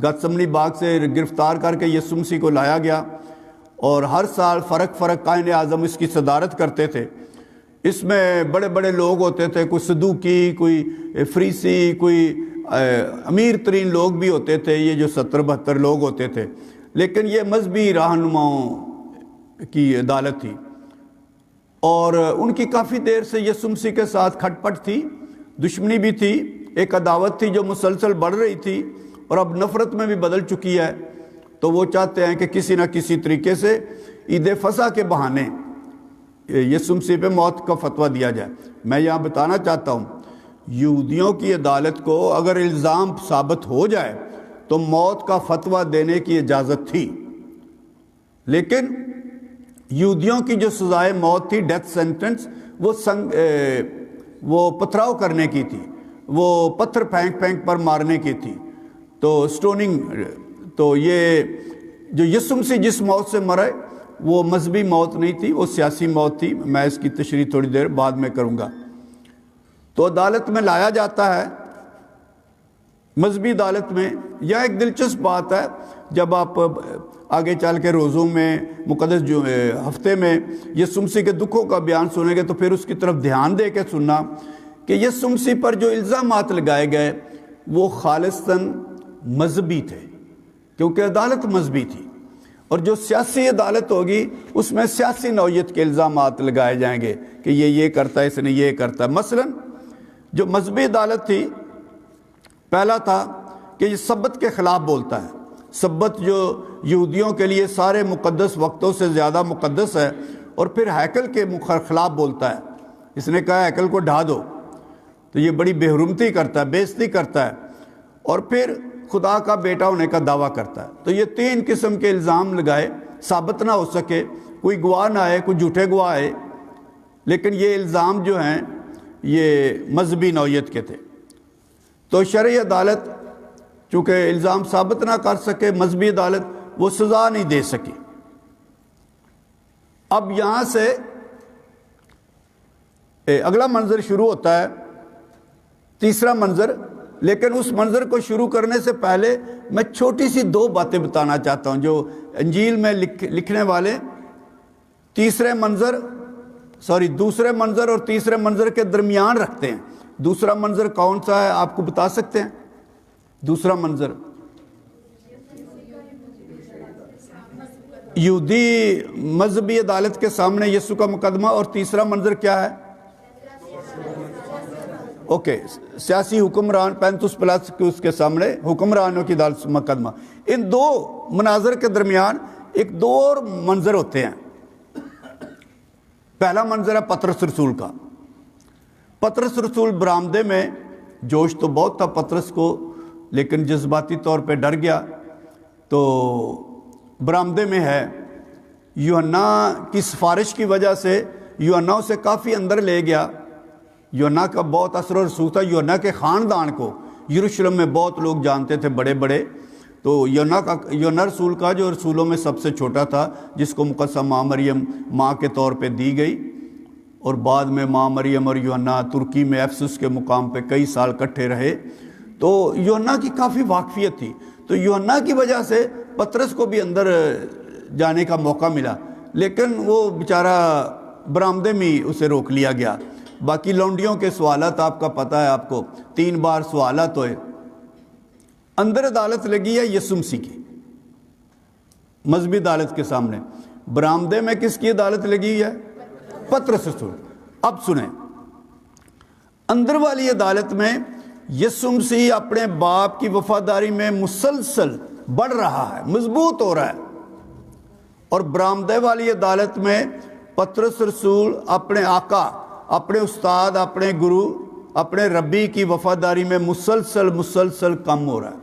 گتسمنی باغ سے گرفتار کر کے یسوع مسیح کو لایا گیا، اور ہر سال فرق کاہن اعظم اس کی صدارت کرتے تھے. اس میں بڑے بڑے لوگ ہوتے تھے، کوئی صدوقی، کوئی فریسی، کوئی امیر ترین لوگ بھی ہوتے تھے. یہ جو 70-72 لوگ ہوتے تھے، لیکن یہ مذہبی رہنماؤں کی عدالت تھی. اور ان کی کافی دیر سے یسوع مسیح کے ساتھ کھٹ پٹ تھی، دشمنی بھی تھی، ایک عداوت تھی جو مسلسل بڑھ رہی تھی اور اب نفرت میں بھی بدل چکی ہے. تو وہ چاہتے ہیں کہ کسی نہ کسی طریقے سے عید فصح کے بہانے یسوع مسیح پہ موت کا فتویٰ دیا جائے. میں یہاں بتانا چاہتا ہوں، یہودیوں کی عدالت کو اگر الزام ثابت ہو جائے تو موت کا فتویٰ دینے کی اجازت تھی، لیکن یہودیوں کی جو سزائے موت تھی، ڈیتھ سینٹنس، وہ پتھراؤ کرنے کی تھی، وہ پتھر پھینک پر مارنے کی تھی. تو سٹوننگ. تو یہ جو یسوع مسیح جس موت سے مرے وہ مذہبی موت نہیں تھی، وہ سیاسی موت تھی. میں اس کی تشریح تھوڑی دیر بعد میں کروں گا. تو عدالت میں لایا جاتا ہے، مذہبی عدالت میں. یہ ایک دلچسپ بات ہے، جب آپ آگے چل کے روزوں میں، مقدس ہفتے میں یسوع مسیح کے دکھوں کا بیان سنیں گے تو پھر اس کی طرف دھیان دے کے سننا کہ یسوع مسیح پر جو الزامات لگائے گئے وہ خالصتاً مذہبی تھے، کیونکہ عدالت مذہبی تھی. اور جو سیاسی عدالت ہوگی اس میں سیاسی نوعیت کے الزامات لگائے جائیں گے کہ یہ کرتا ہے، اس نے یہ کرتا ہے. مثلاً جو مذہبی عدالت تھی، پہلا تھا کہ یہ سبت کے خلاف بولتا ہے. سبت جو یہودیوں کے لیے سارے مقدس وقتوں سے زیادہ مقدس ہے، اور پھر ہیکل کے خلاف بولتا ہے. اس نے کہا ہیکل کو ڈھا دو، تو یہ بڑی بے حرمتی کرتا ہے، بے عزتی کرتا ہے. اور پھر خدا کا بیٹا ہونے کا دعویٰ کرتا ہے. تو یہ 3 قسم کے الزام لگائے، ثابت نہ ہو سکے، کوئی گواہ نہ آئے، کوئی جھوٹے گواہ آئے، لیکن یہ الزام جو ہیں یہ مذہبی نوعیت کے تھے. تو شرعی عدالت چونکہ الزام ثابت نہ کر سکے، مذہبی عدالت وہ سزا نہیں دے سکی. اب یہاں سے اگلا منظر شروع ہوتا ہے. تیسرا منظر لیکن اس منظر کو شروع کرنے سے پہلے میں چھوٹی سی 2 باتیں بتانا چاہتا ہوں جو انجیل میں لکھنے والے دوسرے منظر اور تیسرے منظر کے درمیان رکھتے ہیں. دوسرا منظر کون سا ہے آپ کو بتا سکتے ہیں؟ دوسرا منظر یہودی مذہبی عدالت کے سامنے یسوع کا مقدمہ، اور تیسرا منظر کیا ہے؟ اوکے، سیاسی حکمران پینتوس پلاطس کے سامنے حکمرانوں کی عدالت مقدمہ. ان 2 مناظر کے درمیان ایک 2 اور منظر ہوتے ہیں. پہلا منظر ہے پطرس رسول کا. پطرس رسول برآمدے میں، جوش تو بہت تھا پطرس کو لیکن جذباتی طور پہ ڈر گیا، تو برآمدے میں ہے. یوحنا کی سفارش کی وجہ سے یوحنا اسے کافی اندر لے گیا. یوحنا کا بہت اثر و رسوخ تھا. یوحنا کے خاندان کو یروشلم میں بہت لوگ جانتے تھے، بڑے بڑے. تو یوحنا رسول کا جو رسولوں میں سب سے چھوٹا تھا، جس کو مقدسہ ماں مریم ماں کے طور پہ دی گئی، اور بعد میں ماں مریم اور یوحنا ترکی میں افسس کے مقام پہ کئی سال اکٹھے رہے. تو یوحنا کی کافی واقفیت تھی. تو یوحنا کی وجہ سے پطرس کو بھی اندر جانے کا موقع ملا، لیکن وہ بیچارہ برآمدے میں اسے روک لیا گیا. باقی لونڈیوں کے سوالات آپ کا پتہ ہے، آپ کو 3 بار سوالات ہوئے. اندر عدالت لگی ہے یسوع مسیح کی، مذہبی عدالت کے سامنے. برآمدے میں کس کی عدالت لگی ہے؟ پطرس رسول. اب سنیں، اندر والی عدالت میں یسوع مسیح اپنے باپ کی وفاداری میں مسلسل بڑھ رہا ہے، مضبوط ہو رہا ہے. اور برآمدے والی عدالت میں پطرس رسول اپنے آقا، اپنے استاد، اپنے گرو، اپنے ربی کی وفاداری میں مسلسل کم ہو رہا ہے.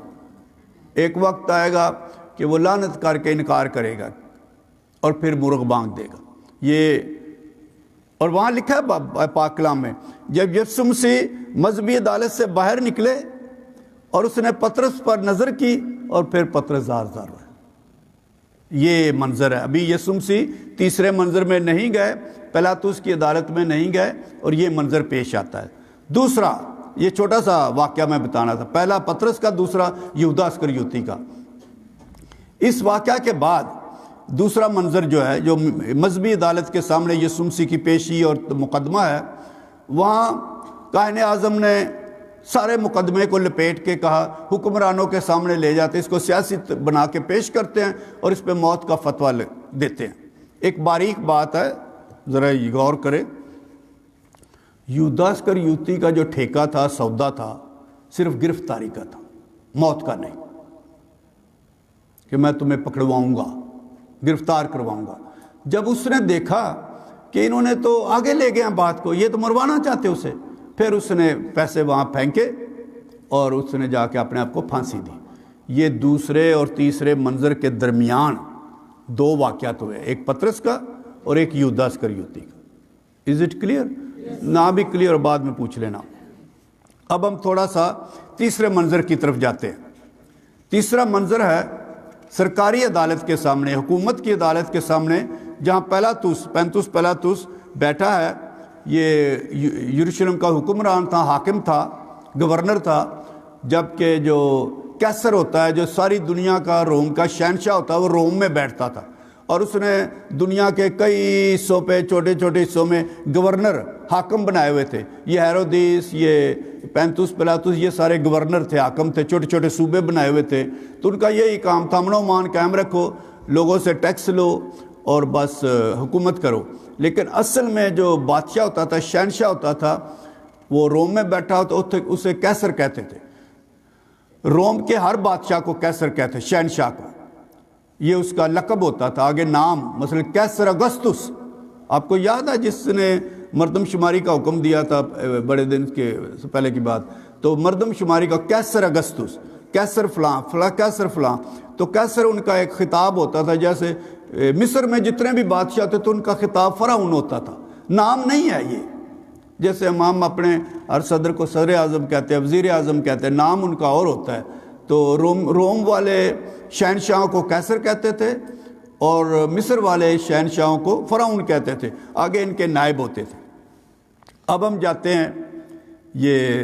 ایک وقت آئے گا کہ وہ لعنت کر کے انکار کرے گا اور پھر مرغ بانگ دے گا. یہ اور وہاں لکھا ہے پاک کلام میں، جب یسوع مسیح مذہبی عدالت سے باہر نکلے اور اس نے پطرس پر نظر کی اور پھر پطرس زار ہوا. یہ منظر ہے. ابھی یسوع مسیح تیسرے منظر میں نہیں گئے، پلاطس کی عدالت میں نہیں گئے، اور یہ منظر پیش آتا ہے. دوسرا، یہ چھوٹا سا واقعہ میں بتانا تھا. پہلا پطرس کا، دوسرا یہودا اسکریوتی کا. اس واقعہ کے بعد دوسرا منظر جو ہے، جو مذہبی عدالت کے سامنے یسوع مسیح کی پیشی اور مقدمہ ہے، وہاں کاہن اعظم نے سارے مقدمے کو لپیٹ کے کہا حکمرانوں کے سامنے لے جاتے، اس کو سیاسی بنا کے پیش کرتے ہیں اور اس پہ موت کا فتویٰ دیتے ہیں. ایک باریک بات ہے، ذرا غور کریں. یہودا اسکریوتی کا جو ٹھیکہ تھا، سودا تھا، صرف گرفتاری کا تھا، موت کا نہیں، کہ میں تمہیں پکڑواؤں گا، گرفتار کرواؤں گا. جب اس نے دیکھا کہ انہوں نے تو آگے لے گئے ہیں بات کو، یہ تو مروانا چاہتے اسے، پھر اس نے پیسے وہاں پھینکے اور اس نے جا کے اپنے آپ کو پھانسی دی. یہ دوسرے اور تیسرے منظر کے درمیان 2 واقعات ہوئے، ایک پطرس کا اور ایک یہودا اسکریوتی کا. Is it clear? نہ بھی کلیئر بعد میں پوچھ لینا. اب ہم تھوڑا سا تیسرے منظر کی طرف جاتے ہیں. تیسرا منظر ہے سرکاری عدالت کے سامنے، حکومت کی عدالت کے سامنے، جہاں پینتوس پلاطس بیٹھا ہے. یہ یروشلم کا حکمران تھا، حاکم تھا، گورنر تھا. جبکہ جو کیسر ہوتا ہے، جو ساری دنیا کا روم کا شہنشاہ ہوتا ہے، وہ روم میں بیٹھتا تھا، اور اس نے دنیا کے کئی حصوں پہ، چھوٹے چھوٹے حصوں میں گورنر، حاکم بنائے ہوئے تھے. یہ ہیرودیس، یہ پینتوس پلاطس، یہ سارے گورنر تھے، حاکم تھے، چھوٹے چھوٹے صوبے بنائے ہوئے تھے. تو ان کا یہی کام تھا، امن و امان قائم رکھو، لوگوں سے ٹیکس لو اور بس حکومت کرو. لیکن اصل میں جو بادشاہ ہوتا تھا، شہنشاہ ہوتا تھا، وہ روم میں بیٹھا ہوتا، اسے کیسر کہتے تھے. روم کے ہر بادشاہ کو کیسر کہتے، شہنشاہ کو یہ اس کا لقب ہوتا تھا. آگے نام، مثلا کیسر اگستس، آپ کو یاد ہے جس نے مردم شماری کا حکم دیا تھا بڑے دن کے پہلے کی بات، تو مردم شماری کا کیسر اگستس، کیسر فلاں فلاں کیسر فلاں. تو کیسر ان کا ایک خطاب ہوتا تھا. جیسے مصر میں جتنے بھی بادشاہ تھے تو ان کا خطاب فرعون ہوتا تھا، نام نہیں ہے یہ. جیسے ہم اپنے ہر صدر کو صدر اعظم کہتے ہیں، وزیر اعظم کہتے ہیں، نام ان کا اور ہوتا ہے. تو روم والے شہنشاہوں کو کیسر کہتے تھے اور مصر والے شہنشاہوں کو فرعون کہتے تھے. آگے ان کے نائب ہوتے تھے. اب ہم جاتے ہیں یہ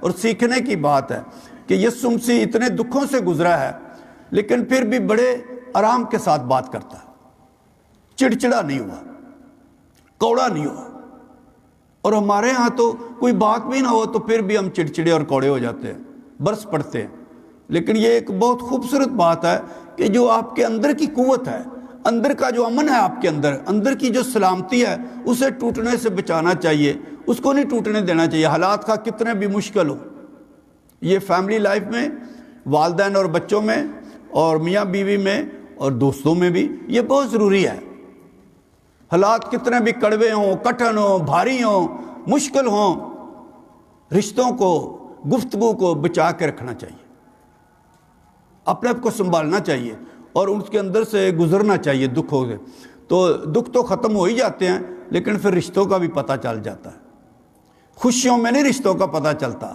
اور سیکھنے کی بات ہے کہ یسوع مسیح اتنے دکھوں سے گزرا ہے لیکن پھر بھی بڑے آرام کے ساتھ بات کرتا ہے، چڑچڑا نہیں ہوا، کوڑا نہیں ہوا۔ اور ہمارے ہاں تو کوئی بات بھی نہ ہو تو پھر بھی ہم چڑچڑے اور کوڑے ہو جاتے ہیں، برس پڑتے ہیں۔ لیکن یہ ایک بہت خوبصورت بات ہے کہ جو آپ کے اندر کی قوت ہے، اندر کا جو امن ہے، آپ کے اندر کی جو سلامتی ہے، اسے ٹوٹنے سے بچانا چاہیے، اس کو نہیں ٹوٹنے دینا چاہیے، حالات کا کتنے بھی مشکل ہو۔ یہ فیملی لائف میں، والدین اور بچوں میں، اور میاں بیوی میں، اور دوستوں میں بھی یہ بہت ضروری ہے۔ حالات کتنے بھی کڑوے ہوں، کٹھن ہوں، بھاری ہوں، مشکل ہوں، رشتوں کو، گفتگو کو بچا کے رکھنا چاہیے، اپنے آپ کو سنبھالنا چاہیے اور اس کے اندر سے گزرنا چاہیے دکھوں سے۔ تو دکھ تو ختم ہو ہی جاتے ہیں لیکن پھر رشتوں کا بھی پتہ چل جاتا ہے۔ خوشیوں میں نہیں رشتوں کا پتہ چلتا،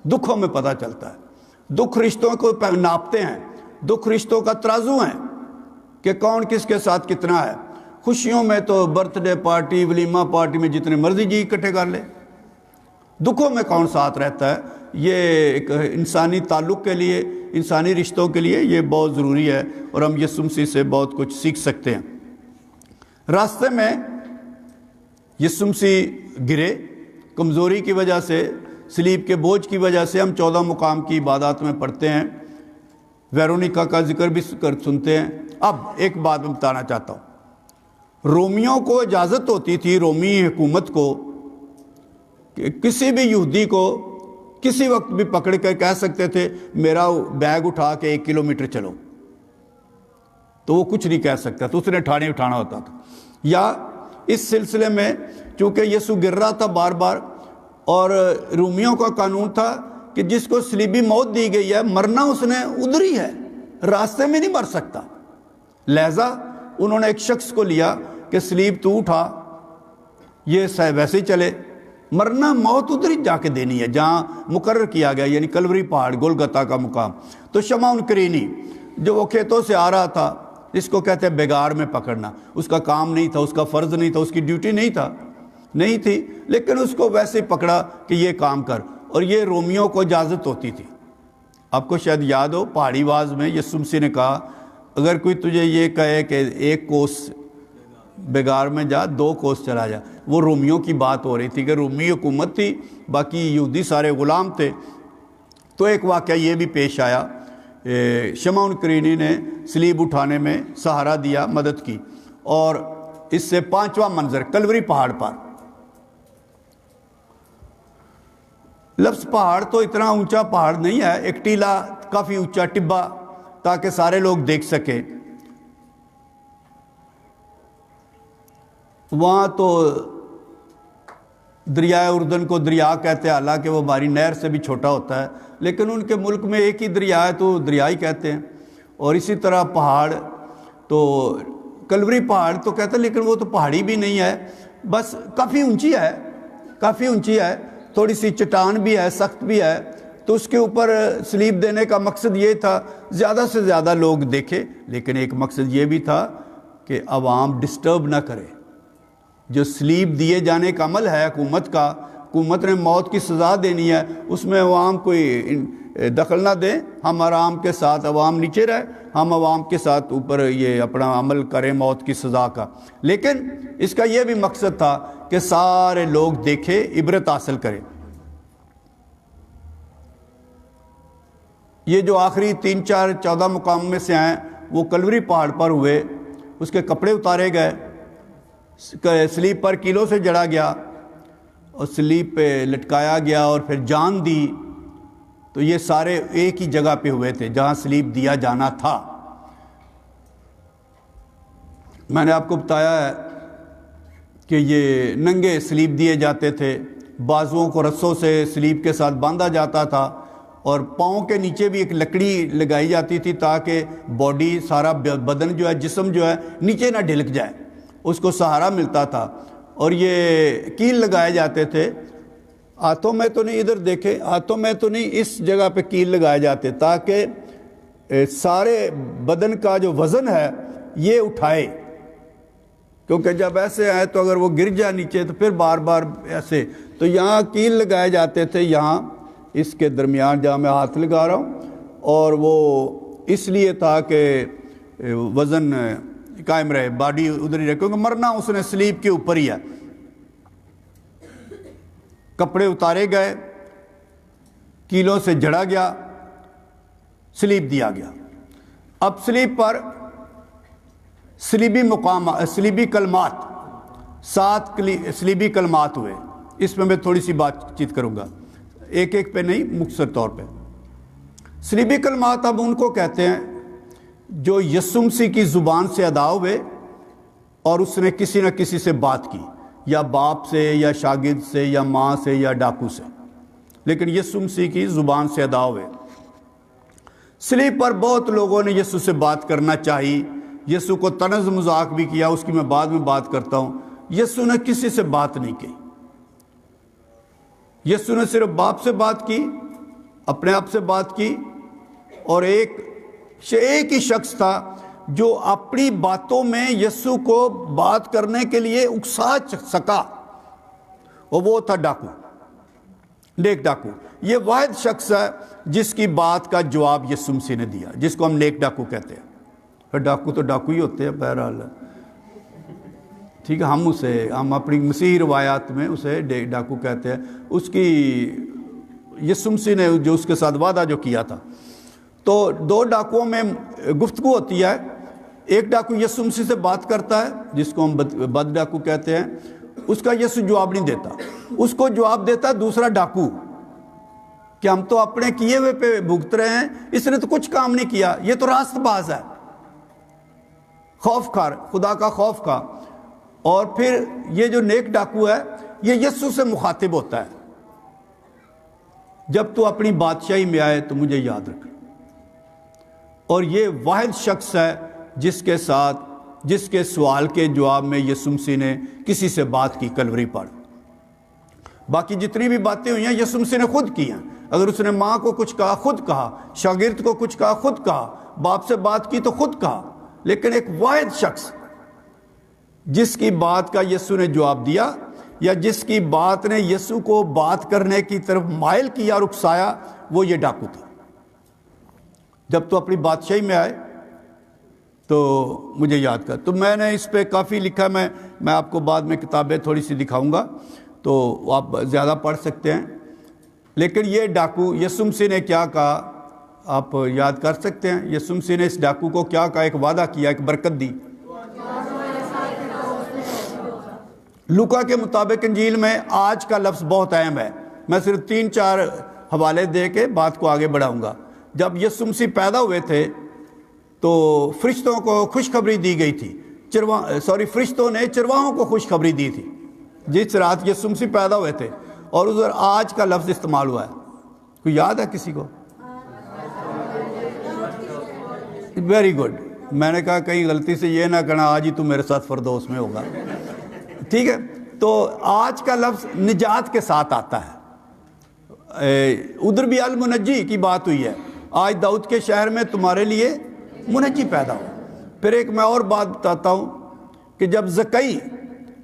دکھوں میں پتہ چلتا ہے۔ دکھ رشتوں کو ناپتے ہیں، دکھ رشتوں کا ترازو ہیں کہ کون کس کے ساتھ کتنا ہے۔ خوشیوں میں تو برتھ ڈے پارٹی، ولیمہ پارٹی میں جتنے مرضی جی اکٹھے کر لے، دکھوں میں کون ساتھ رہتا ہے۔ یہ ایک انسانی تعلق کے لیے، انسانی رشتوں کے لیے یہ بہت ضروری ہے اور ہم یسوع مسیح سے بہت کچھ سیکھ سکتے ہیں۔ راستے میں یسوع مسیح گرے، کمزوری کی وجہ سے، صلیب کے بوجھ کی وجہ سے۔ ہم 14 مقام کی عبادات میں پڑھتے ہیں، ویرونیکا کا ذکر بھی سنتے ہیں۔ اب ایک بات میں بتانا چاہتا ہوں، رومیوں کو اجازت ہوتی تھی، رومی حکومت کو، کہ کسی بھی یہودی کو کسی وقت بھی پکڑ کر کہہ سکتے تھے میرا بیگ اٹھا کے 1 کلومیٹر چلو، تو وہ کچھ نہیں کہہ سکتا، تو اس نے اٹھانا ہوتا تھا۔ یا اس سلسلے میں چونکہ یسوع گر رہا تھا بار بار، اور رومیوں کا قانون تھا کہ جس کو صلیبی موت دی گئی ہے، مرنا اس نے ادھر ہی ہے، راستے میں نہیں مر سکتا۔ لہذا انہوں نے ایک شخص کو لیا کہ صلیب تو اٹھا، یہ ویسے ہی چلے، مرنا موت ادھر ہی جا کے دینی ہے جہاں مقرر کیا گیا، یعنی کلوری پہاڑ، گولگتھا کا مقام۔ تو شمعون کرینی جو وہ کھیتوں سے آ رہا تھا، جس کو کہتے ہیں بیگار میں پکڑنا، اس کا کام نہیں تھا، اس کا فرض نہیں تھا، اس کی ڈیوٹی نہیں تھی، لیکن اس کو ویسے ہی پکڑا کہ یہ کام کر، اور یہ رومیوں کو اجازت ہوتی تھی۔ آپ کو شاید یاد ہو پہاڑی واز میں یسوع مسیح نے کہا اگر کوئی تجھے یہ کہے کہ 1 کوس بیگار میں جا، 2 کوس چلا جا، وہ رومیوں کی بات ہو رہی تھی کہ رومی حکومت تھی، باقی یہودی سارے غلام تھے۔ تو ایک واقعہ یہ بھی پیش آیا، شمعون کرینی نے صلیب اٹھانے میں سہارا دیا، مدد کی، اور اس سے 5واں منظر کلوری پہاڑ پر۔ لفظ پہاڑ تو اتنا اونچا پہاڑ نہیں ہے، ایک ٹیلا کافی اونچا ٹبا تاکہ سارے لوگ دیکھ سکیں۔ وہاں تو دریائے اردن کو دریا کہتے ہیں، حالانکہ وہ ہماری نہر سے بھی چھوٹا ہوتا ہے، لیکن ان کے ملک میں ایک ہی دریا ہے تو دریا ہی کہتے ہیں۔ اور اسی طرح پہاڑ تو کلوری پہاڑ تو کہتے ہیں، لیکن وہ تو پہاڑی بھی نہیں ہے، بس کافی اونچی ہے، تھوڑی سی چٹان بھی ہے، سخت بھی ہے۔ تو اس کے اوپر صلیب دینے کا مقصد یہ تھا زیادہ سے زیادہ لوگ دیکھے، لیکن ایک مقصد یہ بھی تھا کہ عوام ڈسٹرب نہ کرے۔ جو صلیب دیے جانے کا عمل ہے حکومت کا، حکومت نے موت کی سزا دینی ہے، اس میں عوام کوئی دخل نہ دیں، ہم آرام کے ساتھ، عوام نیچے رہے، ہم عوام کے ساتھ اوپر یہ اپنا عمل کریں موت کی سزا کا۔ لیکن اس کا یہ بھی مقصد تھا کہ سارے لوگ دیکھیں، عبرت حاصل کریں۔ یہ جو آخری 3 4 14 مقام میں سے ہیں وہ کلوری پہاڑ پر ہوئے، اس کے کپڑے اتارے گئے، صلیب پر کیلوں سے جڑا گیا اور صلیب پہ لٹکایا گیا اور پھر جان دی۔ تو یہ سارے ایک ہی جگہ پہ ہوئے تھے جہاں صلیب دیا جانا تھا۔ میں نے آپ کو بتایا ہے کہ یہ ننگے صلیب دیے جاتے تھے، بازوؤں کو رسوں سے صلیب کے ساتھ باندھا جاتا تھا، اور پاؤں کے نیچے بھی ایک لکڑی لگائی جاتی تھی تاکہ باڈی، سارا بدن جو ہے، جسم جو ہے نیچے نہ ڈھلک جائے، اس کو سہارا ملتا تھا۔ اور یہ کیل لگائے جاتے تھے، ہاتھوں میں تو نہیں، ادھر دیکھیں، ہاتھوں میں تو نہیں، اس جگہ پہ کیل لگائے جاتے تاکہ سارے بدن کا جو وزن ہے یہ اٹھائے، کیونکہ جب ایسے آئے تو اگر وہ گر جائے نیچے تو پھر بار بار ایسے، تو یہاں کیل لگائے جاتے تھے، یہاں اس کے درمیان جہاں میں ہاتھ لگا رہا ہوں، اور وہ اس لیے تھا کہ وزن قائم رہے، باڈی ادھر ہی رہے، کیونکہ مرنا اس نے سلیب کے اوپر ہی ہے۔ کپڑے اتارے گئے، کیلوں سے جڑا گیا، سلیب دیا گیا۔ اب سلیب پر سلیبی کلمات، 7 سلیبی کلمات ہوئے، اس میں تھوڑی سی بات چیت کروں گا، ایک ایک پہ نہیں، مختصر طور پہ۔ سلیبی کلمات اب ان کو کہتے ہیں جو یسوع مسیح کی زبان سے ادا ہوئے اور اس نے کسی نہ کسی سے بات کی، یا باپ سے یا شاگرد سے یا ماں سے یا ڈاکو سے، لیکن یسوع مسیح کی زبان سے ادا ہوئے۔ سلیب پر بہت لوگوں نے یسوع سے بات کرنا چاہی، یسوع کو طنز مذاق بھی کیا، اس کی میں بعد میں بات کرتا ہوں۔ یسوع نے کسی سے بات نہیں کی، یسوع نے صرف باپ سے بات کی، اپنے آپ سے بات کی، اور ایک ہی شخص تھا جو اپنی باتوں میں یسوع کو بات کرنے کے لیے اکسا سکا، اور وہ تھا ڈاکو، نیک ڈاکو۔ یہ واحد شخص ہے جس کی بات کا جواب یسوع مسیح نے دیا، جس کو ہم نیک ڈاکو کہتے ہیں۔ ڈاکو تو ڈاکو ہی ہوتے ہیں بہرحال، ٹھیک ہے، ہم اپنی مسیحی روایات میں اسے ڈاکو کہتے ہیں۔ اس کی یسوع مسیح نے جو اس کے ساتھ وعدہ جو کیا تھا، تو 2 ڈاکوؤں میں گفتگو ہوتی ہے۔ ایک ڈاکو یسوع مسیح سے بات کرتا ہے، جس کو ہم بد ڈاکو کہتے ہیں، اس کا یسوع جواب نہیں دیتا، اس کو جواب دیتا ہے دوسرا ڈاکو کہ ہم تو اپنے کیے ہوئے پہ بھگت رہے ہیں، اس نے تو کچھ کام نہیں کیا، یہ تو راست باز ہے، خوف کھا، خدا کا خوف کھا۔ اور پھر یہ جو نیک ڈاکو ہے یہ یسوع سے مخاطب ہوتا ہے، جب تو اپنی بادشاہی میں آئے تو مجھے یاد رکھ۔ اور یہ واحد شخص ہے جس کے سوال کے جواب میں یسوع مسیح نے کسی سے بات کی کلوری پر۔ باقی جتنی بھی باتیں ہوئی ہیں یسوع مسیح نے خود کی ہیں۔ اگر اس نے ماں کو کچھ کہا خود کہا، شاگرد کو کچھ کہا خود کہا، باپ سے بات کی تو خود کہا۔ لیکن ایک واحد شخص جس کی بات کا یسوع نے جواب دیا، یا جس کی بات نے یسوع کو بات کرنے کی طرف مائل کیا اور اکسایا، وہ یہ ڈاکو تھا۔ جب تو اپنی بادشاہی میں آئے تو مجھے یاد کر۔ تو میں نے اس پہ کافی لکھا، میں آپ کو بعد میں کتابیں تھوڑی سی دکھاؤں گا تو آپ زیادہ پڑھ سکتے ہیں۔ لیکن یہ ڈاکو یسوع مسیح نے کیا کہا آپ یاد کر سکتے ہیں؟ یسوع مسیح نے اس ڈاکو کو کیا کہا؟ ایک وعدہ کیا، ایک برکت دی۔ لوکا کے مطابق انجیل میں آج کا لفظ بہت اہم ہے، میں صرف 3-4 حوالے دے کے بات کو آگے بڑھاؤں گا۔ جب یسوع مسیح پیدا ہوئے تھے تو فرشتوں کو خوشخبری دی گئی تھی، فرشتوں نے چرواہوں کو خوشخبری دی تھی جس رات یسوع مسیح پیدا ہوئے تھے، اور ادھر آج کا لفظ استعمال ہوا ہے۔ کوئی یاد ہے کسی کو؟ ویری گڈ، میں نے کہا کہیں غلطی سے یہ نہ کہنا آج ہی تو میرے ساتھ فردوس میں ہوگا، ٹھیک ہے۔ تو آج کا لفظ نجات کے ساتھ آتا ہے۔ ادھر بھی المنجی کی بات ہوئی ہے، آج داؤد کے شہر میں تمہارے لیے منجی پیدا ہو۔ پھر ایک میں اور بات بتاتا ہوں کہ جب زکئی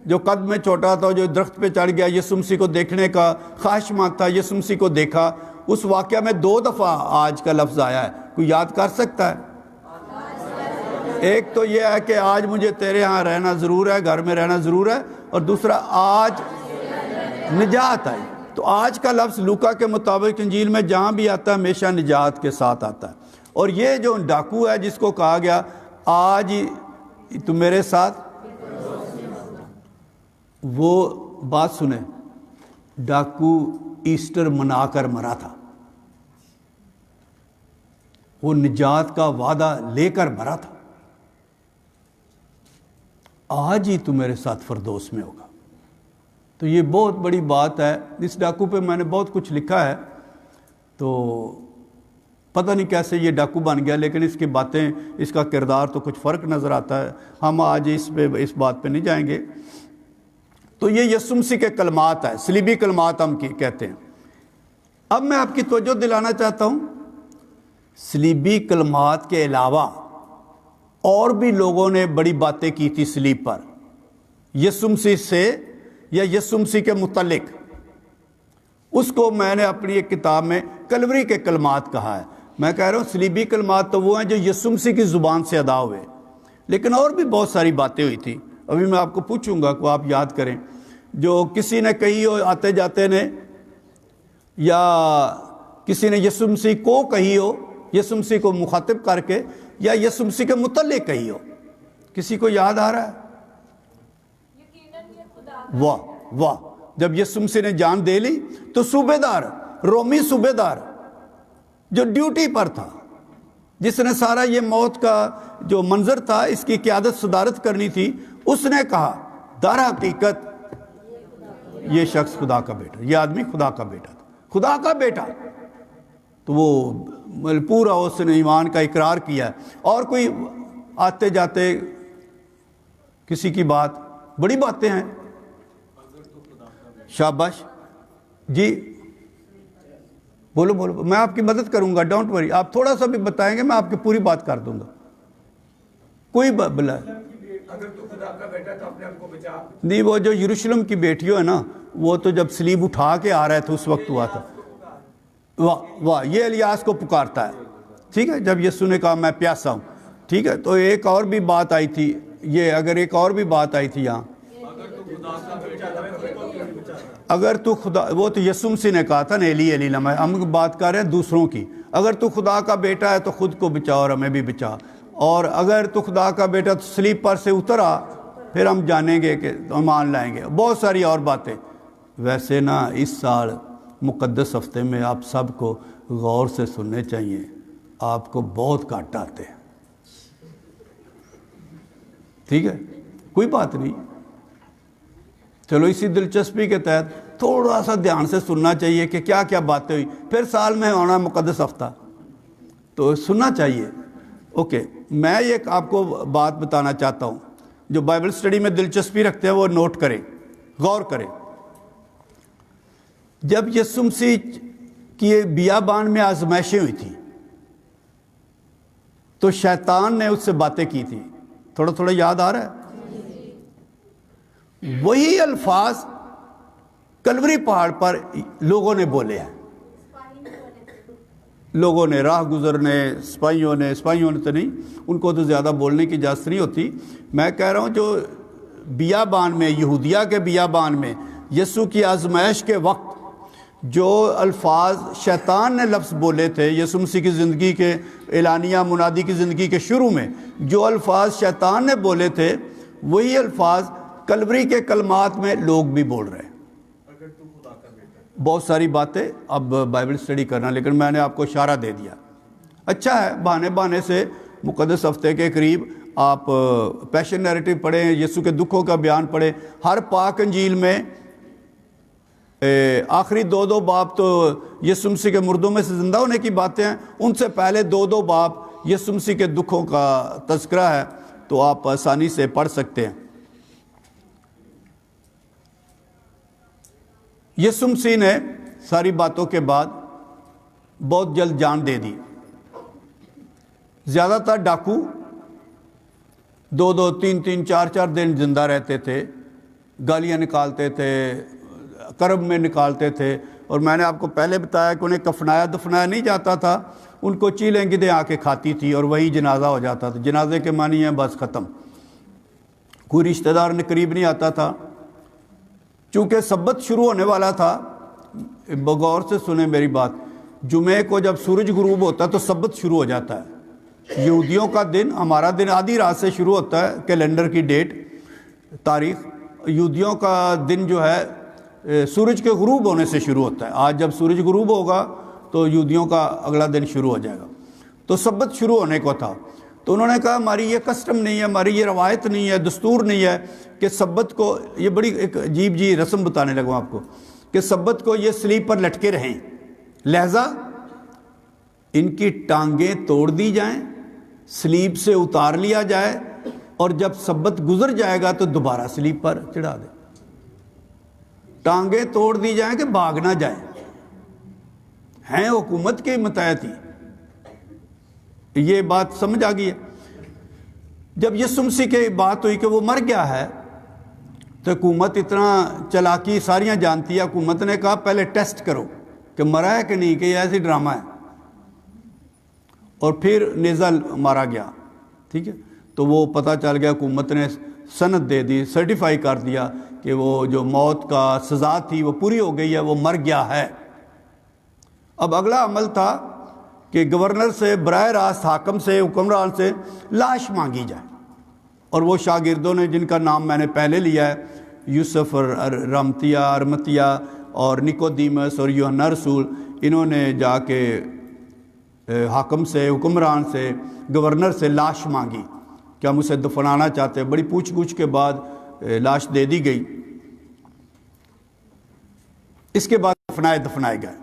جو قد میں چھوٹا تھا، جو درخت پہ چڑھ گیا، یسوع مسیح کو دیکھنے کا خواہش مند تھا، یسوع مسیح کو دیکھا، اس واقعہ میں 2 دفعہ آج کا لفظ آیا ہے۔ کوئی یاد کر سکتا ہے؟ ایک تو یہ ہے کہ آج مجھے تیرے ہاں رہنا ضرور ہے، گھر میں رہنا ضرور ہے، اور دوسرا آج نجات آئی۔ تو آج کا لفظ لوکا کے مطابق انجیل میں جہاں بھی آتا ہے ہمیشہ نجات کے ساتھ آتا ہے۔ اور یہ جو ڈاکو ہے جس کو کہا گیا آج تم میرے ساتھ، وہ بات سنیں، ڈاکو ایسٹر منا کر مرا تھا، وہ نجات کا وعدہ لے کر مرا تھا۔ آج ہی تو میرے ساتھ فردوس میں ہوگا۔ تو یہ بہت بڑی بات ہے۔ اس ڈاکو پہ میں نے بہت کچھ لکھا ہے، تو پتہ نہیں کیسے یہ ڈاکو بن گیا، لیکن اس کی باتیں، اس کا کردار تو کچھ فرق نظر آتا ہے۔ ہم آج اس بات پہ نہیں جائیں گے۔ تو یہ یسوع مسیح کے کلمات ہے، صلیبی کلمات ہم کہتے ہیں۔ اب میں آپ کی توجہ دلانا چاہتا ہوں، صلیبی کلمات کے علاوہ اور بھی لوگوں نے بڑی باتیں کی تھی صلیب پر، یسوع مسیح سے یا یسوع مسیح کے متعلق، اس کو میں نے اپنی ایک کتاب میں کلوری کے کلمات کہا ہے۔ میں کہہ رہا ہوں صلیبی کلمات تو وہ ہیں جو یسوع مسیح کی زبان سے ادا ہوئے، لیکن اور بھی بہت ساری باتیں ہوئی تھی، ابھی میں آپ کو پوچھوں گا کو آپ یاد کریں، جو کسی نے کہی ہو آتے جاتے نے، یا کسی نے یسوع مسیح کو کہی ہو، یسوع مسیح کو مخاطب کر کے، یا یسوع مسیح کے متعلق کہی ہو، کسی کو یاد آ رہا ہے؟ واہ واہ، جب یسوع مسیح نے جان دے لی تو صوبے دار، رومی صوبے دار جو ڈیوٹی پر تھا، جس نے سارا یہ موت کا جو منظر تھا اس کی قیادت صدارت کرنی تھی، اس نے کہا در حقیقت یہ شخص خدا کا بیٹا، یہ آدمی خدا کا بیٹا تھا، خدا کا بیٹا۔ تو وہ پورا اس نے ایمان کا اقرار کیا، اور کوئی آتے جاتے کسی کی بات، بڑی باتیں ہیں، شاباش جی، بولو بولو، میں آپ کی مدد کروں گا، ڈونٹ وری، آپ تھوڑا سا بھی بتائیں گے میں آپ کی پوری بات کر دوں گا، کوئی بلا اگر تو خدا کا بیٹا تو اپنے آپ کو بچا۔ نہیں، وہ جو یروشلم کی بیٹیوں ہے نا، وہ تو جب صلیب اٹھا کے آ رہے تھے اس وقت ہوا تھا، واہ واہ، یہ الیاس کو پکارتا ہے، ٹھیک ہے، جب یسوع نے کہا میں پیاسا ہوں، ٹھیک ہے، تو ایک اور بھی بات آئی تھی، یہ اگر ایک اور بھی بات آئی تھی یہاں، اگر تو خدا، وہ تو یسوع مسیح نے کہا تھا نا، ایلی ایلی لما، ہم بات کر رہے ہیں دوسروں کی، اگر تو خدا کا بیٹا ہے تو خود کو بچا اور ہمیں بھی بچا، اور اگر تو خدا کا بیٹا تو صلیب پر سے اترا، پھر ہم جانیں گے کہ ایمان لائیں گے، بہت ساری اور باتیں۔ ویسے نا اس سال مقدس ہفتے میں آپ سب کو غور سے سننے چاہیے، آپ کو بہت کٹ آتے ہیں، ٹھیک ہے، کوئی بات نہیں، چلو اسی دلچسپی کے تحت تھوڑا سا دھیان سے سننا چاہیے کہ کیا کیا باتیں ہوئی، پھر سال میں ہونا مقدس ہفتہ تو سننا چاہیے۔ اوکے، میں ایک آپ کو بات بتانا چاہتا ہوں، جو بائبل سٹڈی میں دلچسپی رکھتے ہیں وہ نوٹ کریں، غور کریں۔ جب یسوع مسیح کی بیابان میں آزمائشیں ہوئی تھی تو شیطان نے اس سے باتیں کی تھی، تھوڑا تھوڑا یاد آ رہا ہے؟ وہی الفاظ کلوری پہاڑ پر لوگوں نے بولے ہیں، لوگوں نے، راہ گزر نے، سپاہیوں نے تو نہیں، ان کو تو زیادہ بولنے کی اجازت نہیں ہوتی، میں کہہ رہا ہوں جو بیابان میں، یہودیہ کے بیابان میں یسوع کی آزمائش کے وقت جو الفاظ شیطان نے لفظ بولے تھے، یسوع مسیح کی زندگی کے اعلانیہ منادی کی زندگی کے شروع میں جو الفاظ شیطان نے بولے تھے، وہی الفاظ کلوری کے کلمات میں لوگ بھی بول رہے ہیں۔ بہت ساری باتیں اب بائبل سٹڈی کرنا، لیکن میں نے آپ کو اشارہ دے دیا۔ اچھا ہے، بہانے سے مقدس ہفتے کے قریب آپ پیشن نیریٹو پڑھیں، یسوع کے دکھوں کا بیان پڑھیں، ہر پاک انجیل میں آخری دو باب تو یسوع مسیح کے مردوں میں سے زندہ ہونے کی باتیں ہیں، ان سے پہلے دو باب یسوع مسیح کے دکھوں کا تذکرہ ہے، تو آپ آسانی سے پڑھ سکتے ہیں۔ یسوع مسیح نے ساری باتوں کے بعد بہت جلد جان دے دی۔ زیادہ تر ڈاکو 2 3 4 دن زندہ رہتے تھے، گالیاں نکالتے تھے، کرب میں نکالتے تھے، اور میں نے آپ کو پہلے بتایا کہ انہیں کفنایا دفنایا نہیں جاتا تھا، ان کو چیلیں گدھیں آ کے کھاتی تھی اور وہی جنازہ ہو جاتا تھا۔ جنازے کے معنی ہیں بس ختم، کوئی رشتہ دار نے قریب نہیں آتا تھا۔ چونکہ سبت شروع ہونے والا تھا، بغور سے سنیں میری بات، جمعے کو جب سورج غروب ہوتا ہے تو سبت شروع ہو جاتا ہے۔ یہودیوں کا دن، ہمارا دن آدھی رات سے شروع ہوتا ہے، کیلنڈر کی ڈیٹ تاریخ، یہودیوں کا دن جو ہے سورج کے غروب ہونے سے شروع ہوتا ہے۔ آج جب سورج غروب ہوگا تو یہودیوں کا اگلا دن شروع ہو جائے گا، تو سبت شروع ہونے کو تھا۔ تو انہوں نے کہا ہماری یہ کسٹم نہیں ہے، ہماری یہ روایت نہیں ہے، دستور نہیں ہے کہ سبت کو، یہ بڑی ایک عجیب جی رسم بتانے لگا آپ کو، کہ سبت کو یہ سلیب پر لٹکے رہیں، لہذا ان کی ٹانگیں توڑ دی جائیں، سلیب سے اتار لیا جائے، اور جب سبت گزر جائے گا تو دوبارہ سلیب پر چڑھا دیں، ٹانگیں توڑ دی جائیں کہ بھاگ نہ جائیں۔ ہیں حکومت کے متحد ہی، یہ بات سمجھ آ گئی ہے۔ جب یسوع مسیح کی بات ہوئی کہ وہ مر گیا ہے تو حکومت اتنا چلاکی ساریاں جانتی ہے، حکومت نے کہا پہلے ٹیسٹ کرو کہ مرا ہے کہ نہیں، کہ یہ ایسی ڈرامہ ہے، اور پھر نیزہ مارا گیا، ٹھیک ہے۔ تو وہ پتہ چل گیا، حکومت نے سند دے دی، سرٹیفائی کر دیا کہ وہ جو موت کا سزا تھی وہ پوری ہو گئی ہے، وہ مر گیا ہے۔ اب اگلا عمل تھا کہ گورنر سے براہ راست، حاکم سے، حکمران سے لاش مانگی جائے، اور وہ شاگردوں نے جن کا نام میں نے پہلے لیا ہے، یوسف ارمتیا اور نکودیمس اور یوحنا رسول، انہوں نے جا کے حاکم سے، حکمران سے، گورنر سے لاش مانگی کہ ہم اسے دفنانا چاہتے ہیں۔ بڑی پوچھ گچھ کے بعد لاش دے دی گئی۔ اس کے بعد دفنائے گئے۔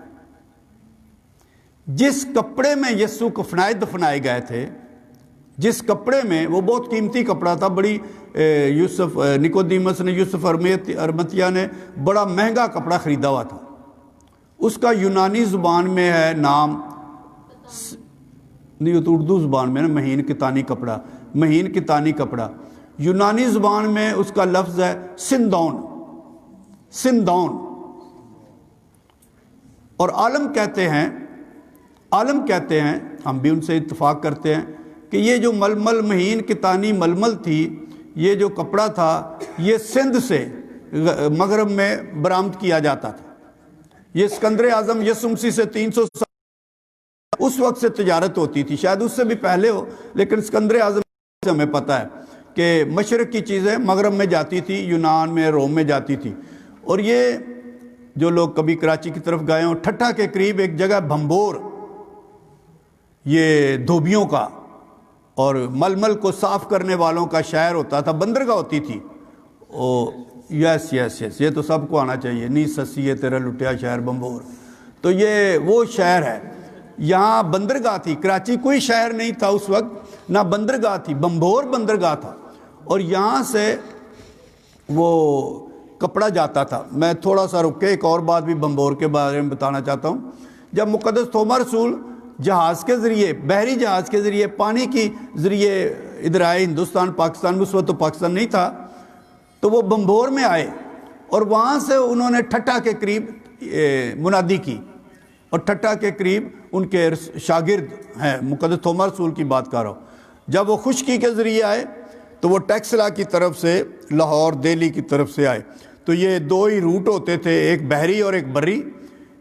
جس کپڑے میں یسوع دفنائے گئے تھے، جس کپڑے میں، وہ بہت قیمتی کپڑا تھا، بڑی یوسف نکودیمس نے، یوسف ارمتیا نے بڑا مہنگا کپڑا خریدا ہوا تھا۔ اس کا یونانی زبان میں ہے نام، نہیں تو اردو زبان میں نا، مہین کتانی کپڑا، یونانی زبان میں اس کا لفظ ہے سندون، اور عالم کہتے ہیں، ہم بھی ان سے اتفاق کرتے ہیں کہ یہ جو ململ، مہین کتانی ململ تھی، یہ جو کپڑا تھا، یہ سندھ سے مغرب میں برآمد کیا جاتا تھا۔ یہ اسکندر اعظم یسوع مسیح سے 300 سال اس وقت سے تجارت ہوتی تھی، شاید اس سے بھی پہلے ہو، لیکن اسکندر اعظم سے ہمیں پتہ ہے کہ مشرق کی چیزیں مغرب میں جاتی تھی، یونان میں، روم میں جاتی تھی۔ اور یہ جو لوگ کبھی کراچی کی طرف گئے ہوں، ٹھٹھا کے قریب ایک جگہ بھمبور، یہ دھوبیوں کا اور ململ کو صاف کرنے والوں کا شہر ہوتا تھا، بندرگاہ ہوتی تھی۔ یس یہ تو سب کو آنا چاہیے، نی سسی ہے تیرا لٹیا شہر بھمبور، تو یہ وہ شہر ہے۔ یہاں بندرگاہ تھی، کراچی کوئی شہر نہیں تھا اس وقت، نہ بندرگاہ تھی، بھمبور بندرگاہ تھا، اور یہاں سے وہ کپڑا جاتا تھا۔ میں تھوڑا سا رک کے ایک اور بات بھی بھمبور کے بارے میں بتانا چاہتا ہوں۔ جب مقدس توما رسول جہاز کے ذریعے، بحری جہاز کے ذریعے، پانی کی ذریعے ادھر آئے ہندوستان پاکستان میں، اس وقت تو پاکستان نہیں تھا، تو وہ بھمبور میں آئے، اور وہاں سے انہوں نے ٹھٹھا کے قریب منادی کی، اور ٹھٹھا کے قریب ان کے شاگرد ہیں، مقدس توما رسول کی بات کر رہا ہوں۔ جب وہ خشکی کے ذریعے آئے تو وہ ٹیکسلا کی طرف سے، لاہور دہلی کی طرف سے آئے، تو یہ دو ہی روٹ ہوتے تھے، ایک بحری اور ایک بری،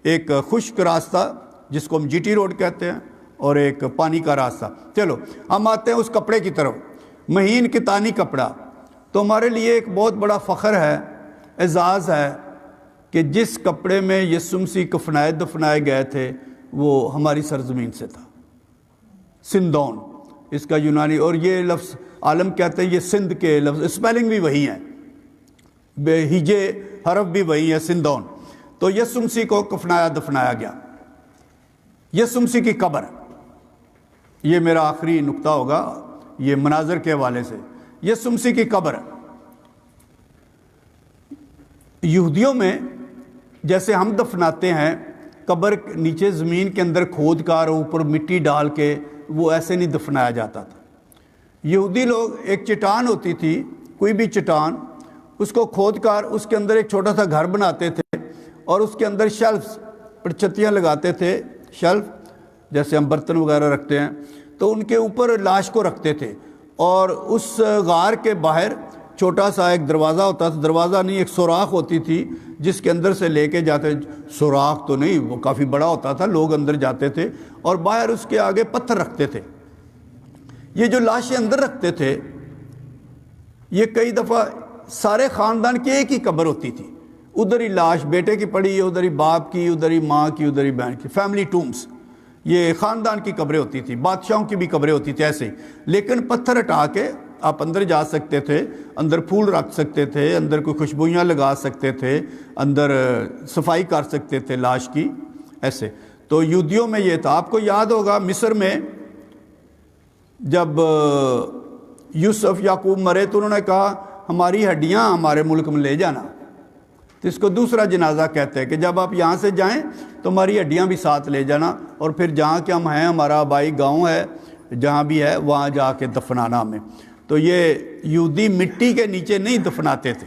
ایک خشک راستہ جس کو ہم جی ٹی روڈ کہتے ہیں، اور ایک پانی کا راستہ۔ چلو ہم آتے ہیں اس کپڑے کی طرف، مہین کتانی کپڑا۔ تو ہمارے لیے ایک بہت بڑا فخر ہے، اعزاز ہے کہ جس کپڑے میں یسوع مسیح دفنائے گئے تھے وہ ہماری سرزمین سے تھا، سندون اس کا یونانی، اور یہ لفظ عالم کہتے ہیں یہ سندھ کے لفظ، اسپیلنگ بھی وہی ہیں، ہجے حرف بھی وہی ہے، سندون۔ تو یسوع مسیح کو دفنایا گیا۔ یسوع مسیح کی قبر، یہ میرا آخری نقطہ ہوگا یہ مناظر کے حوالے سے۔ یسوع مسیح کی قبر، یہودیوں میں جیسے ہم دفناتے ہیں، قبر نیچے زمین کے اندر کھود کر اوپر مٹی ڈال کے، وہ ایسے نہیں دفنایا جاتا تھا۔ یہودی لوگ، ایک چٹان ہوتی تھی، کوئی بھی چٹان، اس کو کھود کر اس کے اندر ایک چھوٹا سا گھر بناتے تھے، اور اس کے اندر شیلفز، پرچتیاں لگاتے تھے، شیلف جیسے ہم برتن وغیرہ رکھتے ہیں، تو ان کے اوپر لاش کو رکھتے تھے، اور اس غار کے باہر چھوٹا سا ایک دروازہ ہوتا تھا، دروازہ نہیں، ایک سوراخ ہوتی تھی جس کے اندر سے لے کے جاتے، سوراخ تو نہیں، وہ کافی بڑا ہوتا تھا، لوگ اندر جاتے تھے، اور باہر اس کے آگے پتھر رکھتے تھے۔ یہ جو لاشیں اندر رکھتے تھے، یہ کئی دفعہ سارے خاندان کی ایک ہی قبر ہوتی تھی، ادھر ہی لاش بیٹے کی پڑی ہے، ادھر ہی باپ کی، ادھر ہی ماں کی، ادھر ہی بہن کی، فیملی ٹومز، یہ خاندان کی قبریں ہوتی تھی، بادشاہوں کی بھی قبریں ہوتی تھی ایسے ہی۔ لیکن پتھر ہٹا کے آپ اندر جا سکتے تھے، اندر پھول رکھ سکتے تھے، اندر کوئی خوشبویاں لگا سکتے تھے، اندر صفائی کر سکتے تھے لاش کی، ایسے۔ تو یہودیوں میں یہ تھا۔ آپ کو یاد ہوگا مصر میں جب یوسف یعقوب مرے تو انہوں نے کہا ہماری ہڈیاں ہمارے ملک میں لے جانا، تو اس کو دوسرا جنازہ کہتے ہیں کہ جب آپ یہاں سے جائیں تو ہماری ہڈیاں بھی ساتھ لے جانا، اور پھر جہاں کہ ہم ہیں، ہمارا آبائی گاؤں ہے جہاں بھی ہے، وہاں جا کے دفنانا ہمیں۔ تو یہ یہودی مٹی کے نیچے نہیں دفناتے تھے،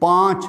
5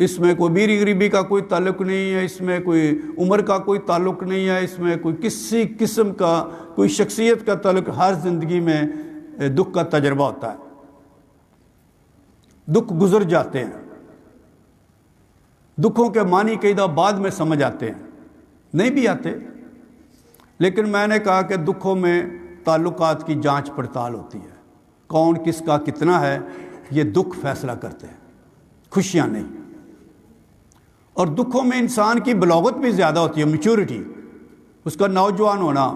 اس میں کوئی بیری غریبی کا کوئی تعلق نہیں ہے، اس میں کوئی عمر کا کوئی تعلق نہیں ہے، اس میں کوئی کسی قسم کا کوئی شخصیت کا تعلق. ہر زندگی میں دکھ کا تجربہ ہوتا ہے، دکھ گزر جاتے ہیں. دکھوں کے معنی کئی دفعہ بعد میں سمجھ آتے ہیں، نہیں بھی آتے. لیکن میں نے کہا کہ دکھوں میں تعلقات کی جانچ پڑتال ہوتی ہے، کون کس کا کتنا ہے یہ دکھ فیصلہ کرتے ہیں، خوشیاں نہیں. اور دکھوں میں انسان کی بلاغت بھی زیادہ ہوتی ہے، میچورٹی، اس کا نوجوان ہونا،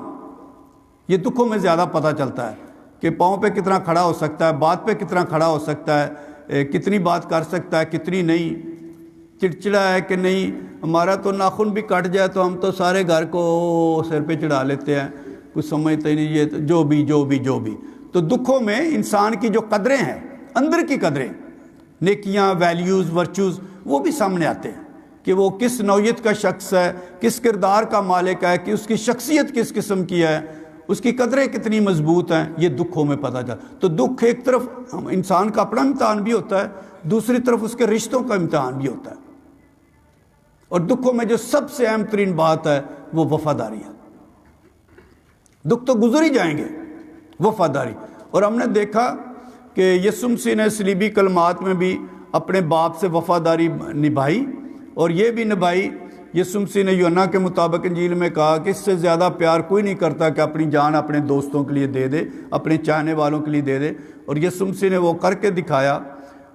یہ دکھوں میں زیادہ پتہ چلتا ہے کہ پاؤں پہ کتنا کھڑا ہو سکتا ہے، بات پہ کتنا کھڑا ہو سکتا ہے، کتنی بات کر سکتا ہے، کتنی نہیں، چڑچڑا ہے کہ نہیں. ہمارا تو ناخن بھی کٹ جائے تو ہم تو سارے گھر کو سر پہ چڑھا لیتے ہیں، کچھ سمجھتے ہی نہیں، یہ جو بھی. تو دکھوں میں انسان کی جو قدریں ہیں، اندر کی قدریں، نیکیاں، ویلیوز، ورچوز، وہ بھی سامنے آتے ہیں کہ وہ کس نوعیت کا شخص ہے، کس کردار کا مالک ہے، کہ اس کی شخصیت کس قسم کی ہے، اس کی قدریں کتنی مضبوط ہیں، یہ دکھوں میں پتہ چلتا. تو دکھ ایک طرف انسان کا اپنا امتحان بھی ہوتا ہے، دوسری طرف اس کے رشتوں کا امتحان بھی ہوتا ہے. اور دکھوں میں جو سب سے اہم ترین بات ہے وہ وفاداری ہے. دکھ تو گزر ہی جائیں گے، وفاداری. اور ہم نے دیکھا کہ یسوع مسیح نے صلیبی کلمات میں بھی اپنے باپ سے وفاداری نبھائی، اور یہ بھی نبھائی. یسوع مسیح نے یوحنا کے مطابق انجیل میں کہا کہ اس سے زیادہ پیار کوئی نہیں کرتا کہ اپنی جان اپنے دوستوں کے لیے دے دے، اپنے چاہنے والوں کے لیے دے دے. اور یسوع مسیح نے وہ کر کے دکھایا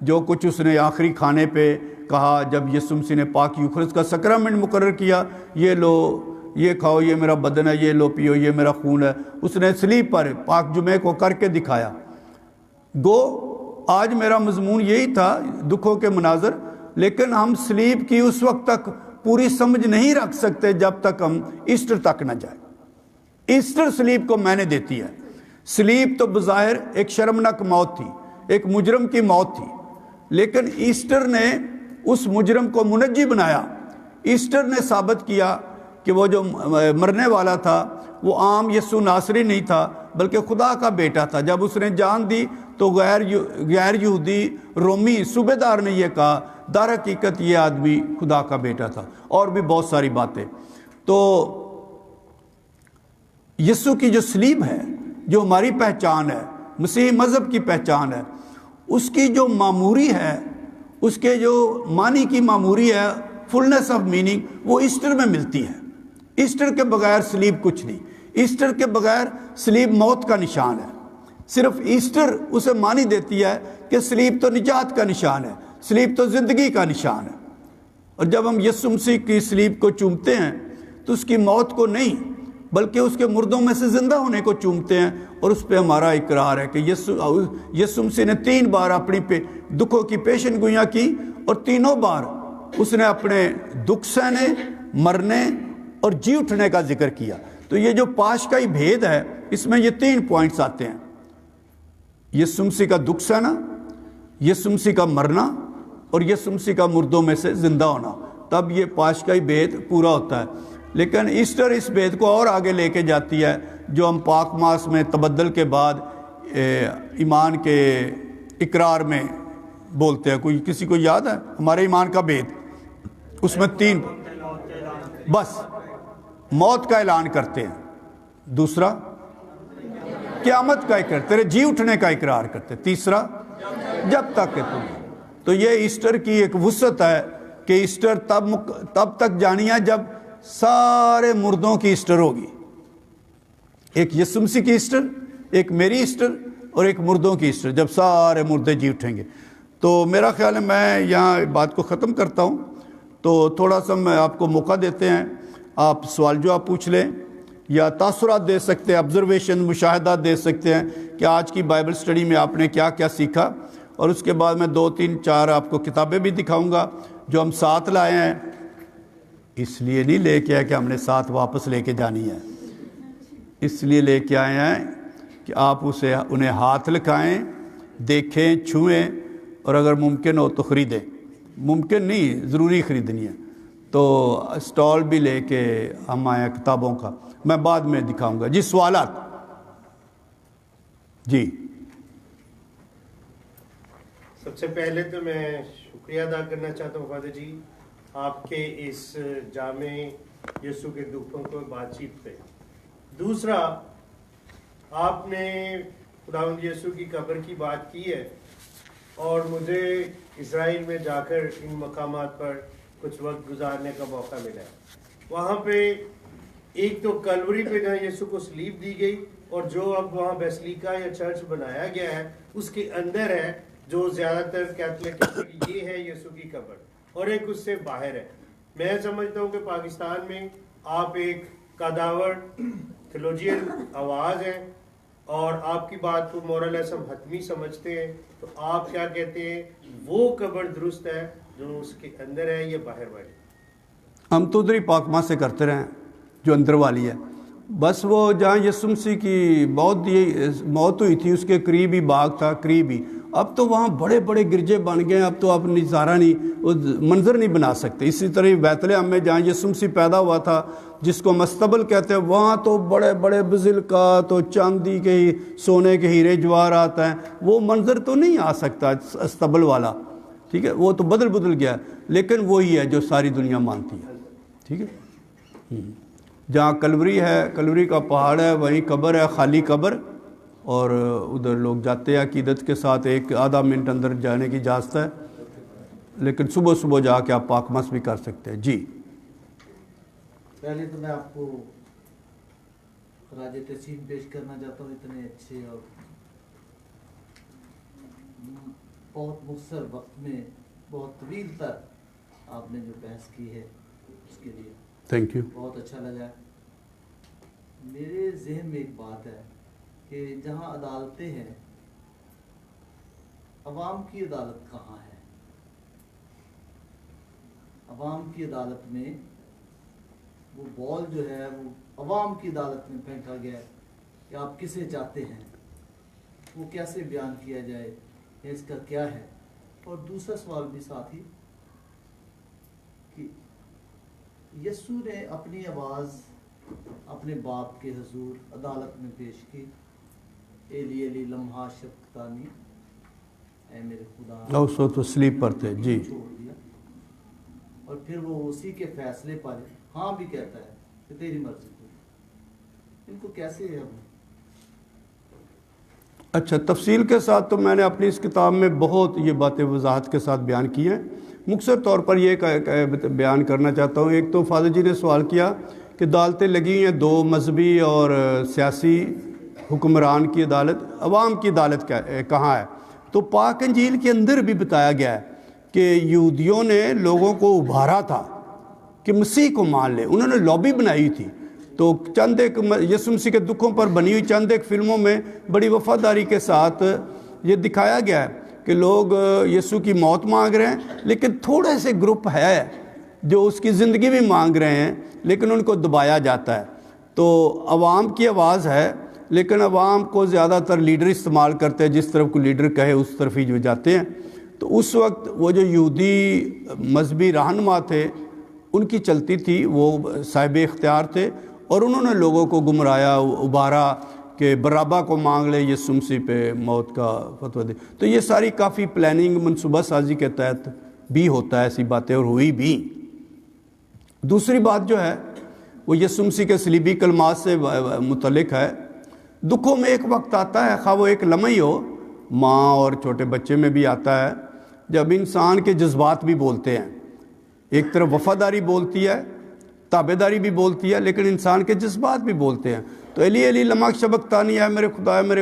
جو کچھ اس نے آخری کھانے پہ کہا، جب یسوع مسیح نے پاک یوخرست کا سکرامنٹ مقرر کیا، یہ لو، یہ کھاؤ، یہ میرا بدن ہے، یہ لو پیو، یہ میرا خون ہے. اس نے صلیب پر پاک جمعے کو کر کے دکھایا. گو آج میرا مضمون یہی تھا، دکھوں کے مناظر، لیکن ہم صلیب کی اس وقت تک پوری سمجھ نہیں رکھ سکتے جب تک ہم ایسٹر تک نہ جائیں. ایسٹر صلیب کو میں نے دیتی ہے. صلیب تو بظاہر ایک شرمناک موت تھی، ایک مجرم کی موت تھی، لیکن ایسٹر نے اس مجرم کو منجی بنایا. ایسٹر نے ثابت کیا کہ وہ جو مرنے والا تھا وہ عام یسوع ناصری نہیں تھا، بلکہ خدا کا بیٹا تھا. جب اس نے جان دی تو غیر یہودی رومی صوبے دار نے یہ کہا در حقیقت یہ آدمی خدا کا بیٹا تھا. اور بھی بہت ساری باتیں. تو یسوع کی جو صلیب ہے، جو ہماری پہچان ہے، مسیحی مذہب کی پہچان ہے، اس کی جو معموری ہے، اس کے جو معنی کی معموری ہے، فلنس آف میننگ، وہ ایسٹر میں ملتی ہے. ایسٹر کے بغیر صلیب کچھ نہیں. ایسٹر کے بغیر صلیب موت کا نشان ہے. صرف ایسٹر اسے معنی دیتی ہے کہ صلیب تو نجات کا نشان ہے، صلیب تو زندگی کا نشان ہے. اور جب ہم یسوع مسیح کی صلیب کو چومتے ہیں تو اس کی موت کو نہیں بلکہ اس کے مردوں میں سے زندہ ہونے کو چومتے ہیں. اور اس پہ ہمارا اقرار ہے کہ یسوع مسیح نے 3 بار اپنی دکھوں کی پیشن گوئیاں کی، اور تینوں بار اس نے اپنے دکھ سہنے، مرنے اور جی اٹھنے کا ذکر کیا. تو یہ جو پاشکائی بھید ہے، اس میں یہ 3 پوائنٹس آتے ہیں: یسوع مسیح کا دکھ سہنا، یسوع مسیح کا مرنا، اور یسوع مسیح کا مردوں میں سے زندہ ہونا. تب یہ پاشکائی بھید پورا ہوتا ہے. لیکن ایسٹر اس بھید کو اور آگے لے کے جاتی ہے، جو ہم پاک ماس میں تبدل کے بعد ایمان کے اقرار میں بولتے ہیں. کسی کو یاد ہے ہمارے ایمان کا بھید؟ اس میں 3 بس موت کا اعلان کرتے ہیں، دوسرا قیامت کا اقرار، تیرے جی اٹھنے کا اقرار کرتے، تیسرا جب تک کہ تم. تو یہ ایسٹر کی ایک وسعت ہے کہ ایسٹر تب تک جانی ہے جب سارے مردوں کی ایسٹر ہوگی. ایک یسوع مسیح کی ایسٹر، ایک میری ایسٹر، اور ایک مردوں کی ایسٹر، جب سارے مردے جی اٹھیں گے. تو میرا خیال ہے میں یہاں بات کو ختم کرتا ہوں. تو تھوڑا سا میں آپ کو موقع دیتے ہیں، آپ سوال جواب پوچھ لیں یا تاثرات دے سکتے ہیں، آبزرویشن، مشاہدات دے سکتے ہیں کہ آج کی بائبل سٹڈی میں آپ نے کیا کیا سیکھا. اور اس کے بعد میں 2 3 4 آپ کو کتابیں بھی دکھاؤں گا جو ہم ساتھ لائے ہیں. اس لیے نہیں لے کے آئے کہ ہم نے ساتھ واپس لے کے جانی ہے، اس لیے لے کے آئے ہیں کہ آپ انہیں ہاتھ لگائیں، دیکھیں، چھوئیں، اور اگر ممکن ہو تو خریدیں. ممکن نہیں، ضروری خریدنی ہے. تو اسٹال بھی لے کے ہم آئے ہیں کتابوں کا، میں بعد میں دکھاؤں گا. جی سوالات؟ جی سب سے پہلے تو میں شکر شکریہ ادا کرنا چاہتا ہوں فادر جی آپ کے اس جامع یسوع کے دکھوں کو بات چیت پہ. دوسرا آپ نے خداوند یسوع کی قبر کی بات کی ہے اور مجھے اسرائیل میں جا کر ان مقامات پر کچھ وقت گزارنے کا موقع ملا ہے. وہاں پہ ایک تو کلوری پہ جہاں یسوع کو صلیب دی گئی اور جو اب وہاں بیسلیکا یا چرچ بنایا گیا ہے اس کے اندر ہے جو زیادہ تر کیتھولک یہ ہے یسوع کی قبر اور ایک اس سے باہر ہے. میں سمجھتا ہوں کہ پاکستان میں آپ ایک قداور تھیولوجین آواز ہیں اور آپ کی بات کو مورلزم حتمی سمجھتے ہیں. تو آپ کیا کہتے ہیں وہ قبر درست ہے جو اس کے اندر ہے یا باہر والی؟ ہم تو ادھر ہی پاکماں سے کرتے رہے جو اندر والی ہے. بس وہ جہاں یسوع مسیح کی موت ہوئی تھی اس کے قریب ہی باغ تھا قریب ہی. اب تو وہاں بڑے بڑے گرجے بن گئے ہیں. اب تو آپ نظارہ نہیں منظر نہیں بنا سکتے. اسی طرح بیت لحم میں جہاں یسوع مسیح پیدا ہوا تھا جس کو مستبل کہتے ہیں وہاں تو بڑے بڑے بزلکات تو چاندی کے ہی سونے کے ہیرے جواہرات ہیں. وہ منظر تو نہیں آ سکتا استبل والا. ٹھیک ہے وہ تو بدل گیا لیکن وہی ہے جو ساری دنیا مانتی ہے. ٹھیک ہے جہاں کلوری ہے کلوری کا پہاڑ ہے وہیں قبر ہے خالی قبر اور ادھر لوگ جاتے ہیں عقیدت کے ساتھ. ایک آدھا منٹ اندر جانے کی اجازت ہے لیکن صبح جا کے آپ پاک مس بھی کر سکتے ہیں. جی پہلے تو میں آپ کو خراج تحسین پیش کرنا چاہتا ہوں اتنے اچھے اور بہت مختصر وقت میں بہت طویل تر آپ نے جو بحث کی ہے اس کے لیے تھینک یو. بہت اچھا لگا. میرے ذہن میں ایک بات ہے کہ جہاں عدالتیں ہیں عوام کی عدالت کہاں ہے؟ عوام کی عدالت میں وہ بال جو ہے وہ عوام کی عدالت میں پھینکا گیا ہے کہ آپ کسے چاہتے ہیں وہ کیسے بیان کیا جائے اس کا کیا ہے. اور دوسرا سوال بھی ساتھ ہی کہ یسوع نے اپنی آواز اپنے باپ کے حضور عدالت میں پیش کی ایلی ایلی لمحہ شفقتانی اے میرے خدا اس وقت سلیپ پر تھے. جی چھوڑ دیا اور پھر وہ اسی کے فیصلے پر ہاں بھی کہتا ہے کہ تیری مرضی ان کو کیسے ہم اچھا تفصیل کے ساتھ تو میں نے اپنی اس کتاب میں بہت یہ باتیں وضاحت کے ساتھ بیان کی ہیں. مختصر طور پر یہ بیان کرنا چاہتا ہوں. ایک تو فادر جی نے سوال کیا کہ عدالتیں لگی ہیں دو مذہبی اور سیاسی حکمران کی عدالت عوام کی عدالت کہاں ہے؟ تو پاک انجیل کے اندر بھی بتایا گیا ہے کہ یہودیوں نے لوگوں کو ابھارا تھا کہ مسیح کو مان لے. انہوں نے لابی بنائی تھی. تو چند ایک یسوع مسیح کے دکھوں پر بنی ہوئی چند ایک فلموں میں بڑی وفاداری کے ساتھ یہ دکھایا گیا ہے کہ لوگ یسوع کی موت مانگ رہے ہیں لیکن تھوڑے سے گروپ ہے جو اس کی زندگی بھی مانگ رہے ہیں لیکن ان کو دبایا جاتا ہے. تو عوام کی آواز ہے لیکن عوام کو زیادہ تر لیڈر استعمال کرتے ہیں. جس طرف کو لیڈر کہے اس طرف ہی جو جاتے ہیں. تو اس وقت وہ جو یہودی مذہبی رہنما تھے ان کی چلتی تھی وہ صاحب اختیار تھے اور انہوں نے لوگوں کو گمرایا ابھارا کہ برابا کو مانگ لے یسوع مسیح پہ موت کا فتویٰ دے. تو یہ ساری کافی پلاننگ منصوبہ سازی کے تحت بھی ہوتا ہے ایسی باتیں اور ہوئی بھی. دوسری بات جو ہے وہ یسوع مسیح کے صلیبی کلمات سے متعلق ہے. دکھوں میں ایک وقت آتا ہے خواہ وہ ایک لمحہ ہی ہو ماں اور چھوٹے بچے میں بھی آتا ہے جب انسان کے جذبات بھی بولتے ہیں. ایک طرف وفاداری بولتی ہے تابع داری بھی بولتی ہے لیکن انسان کے جذبات بھی بولتے ہیں. تو ایلی ایلی لمحہ شفقتانی ہے میرے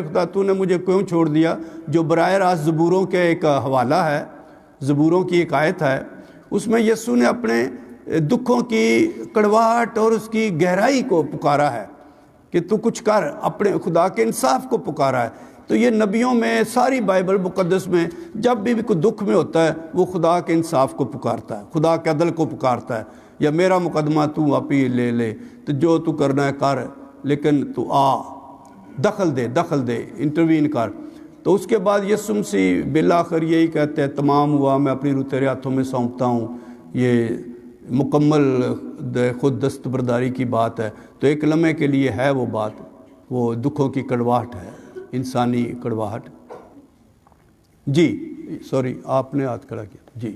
خدا تو نے مجھے کیوں چھوڑ دیا جو براہ راست زبوروں کے ایک حوالہ ہے زبوروں کی ایک آیت ہے. اس میں یسوع نے اپنے دکھوں کی کڑواہٹ اور اس کی گہرائی کو پکارا ہے کہ تو کچھ کر اپنے خدا کے انصاف کو پکارا ہے. تو یہ نبیوں میں ساری بائبل مقدس میں جب بھی کوئی دکھ میں ہوتا ہے وہ خدا کے انصاف کو پکارتا ہے خدا کے عدل کو پکارتا ہے یا میرا مقدمہ تو اپیل لے تو جو تو کرنا ہے کر لیکن تو دخل دے انٹروین کر. تو اس کے بعد یسوع مسیح بالآخر یہی کہتے ہیں تمام ہوا میں اپنی روح تیرے ہاتھوں میں سونپتا ہوں. یہ مکمل خود دستبرداری کی بات ہے. تو ایک لمحے کے لیے ہے وہ بات وہ دکھوں کی کڑواہٹ ہے انسانی کڑواہٹ. جی سوری آپ نے ہاتھ کھڑا کیا. جی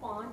5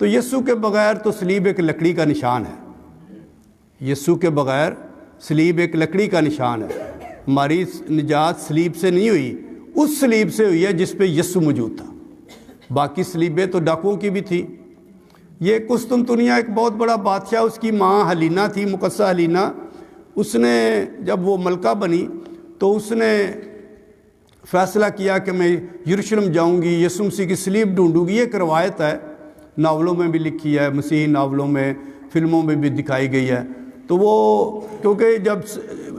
تو یسوع کے بغیر تو صلیب ایک لکڑی کا نشان ہے، یسوع کے بغیر صلیب ایک لکڑی کا نشان ہے۔ ہماری نجات صلیب سے نہیں ہوئی، اس صلیب سے ہوئی ہے جس پہ یسوع موجود تھا۔ باقی صلیبیں تو ڈاکوؤں کی بھی تھی۔ یہ قسطنطنیہ ایک بہت بڑا بادشاہ، اس کی ماں حلینا تھی، مقدسہ حلینا، اس نے جب وہ ملکہ بنی تو اس نے فیصلہ کیا کہ میں یروشلم جاؤں گی، یسوع مسیح کی صلیب ڈھونڈوں گی۔ یہ ایک روایت ہے، ناولوں میں بھی لکھی ہے، مسیحی ناولوں میں، فلموں میں بھی دکھائی گئی ہے۔ تو وہ کیونکہ جب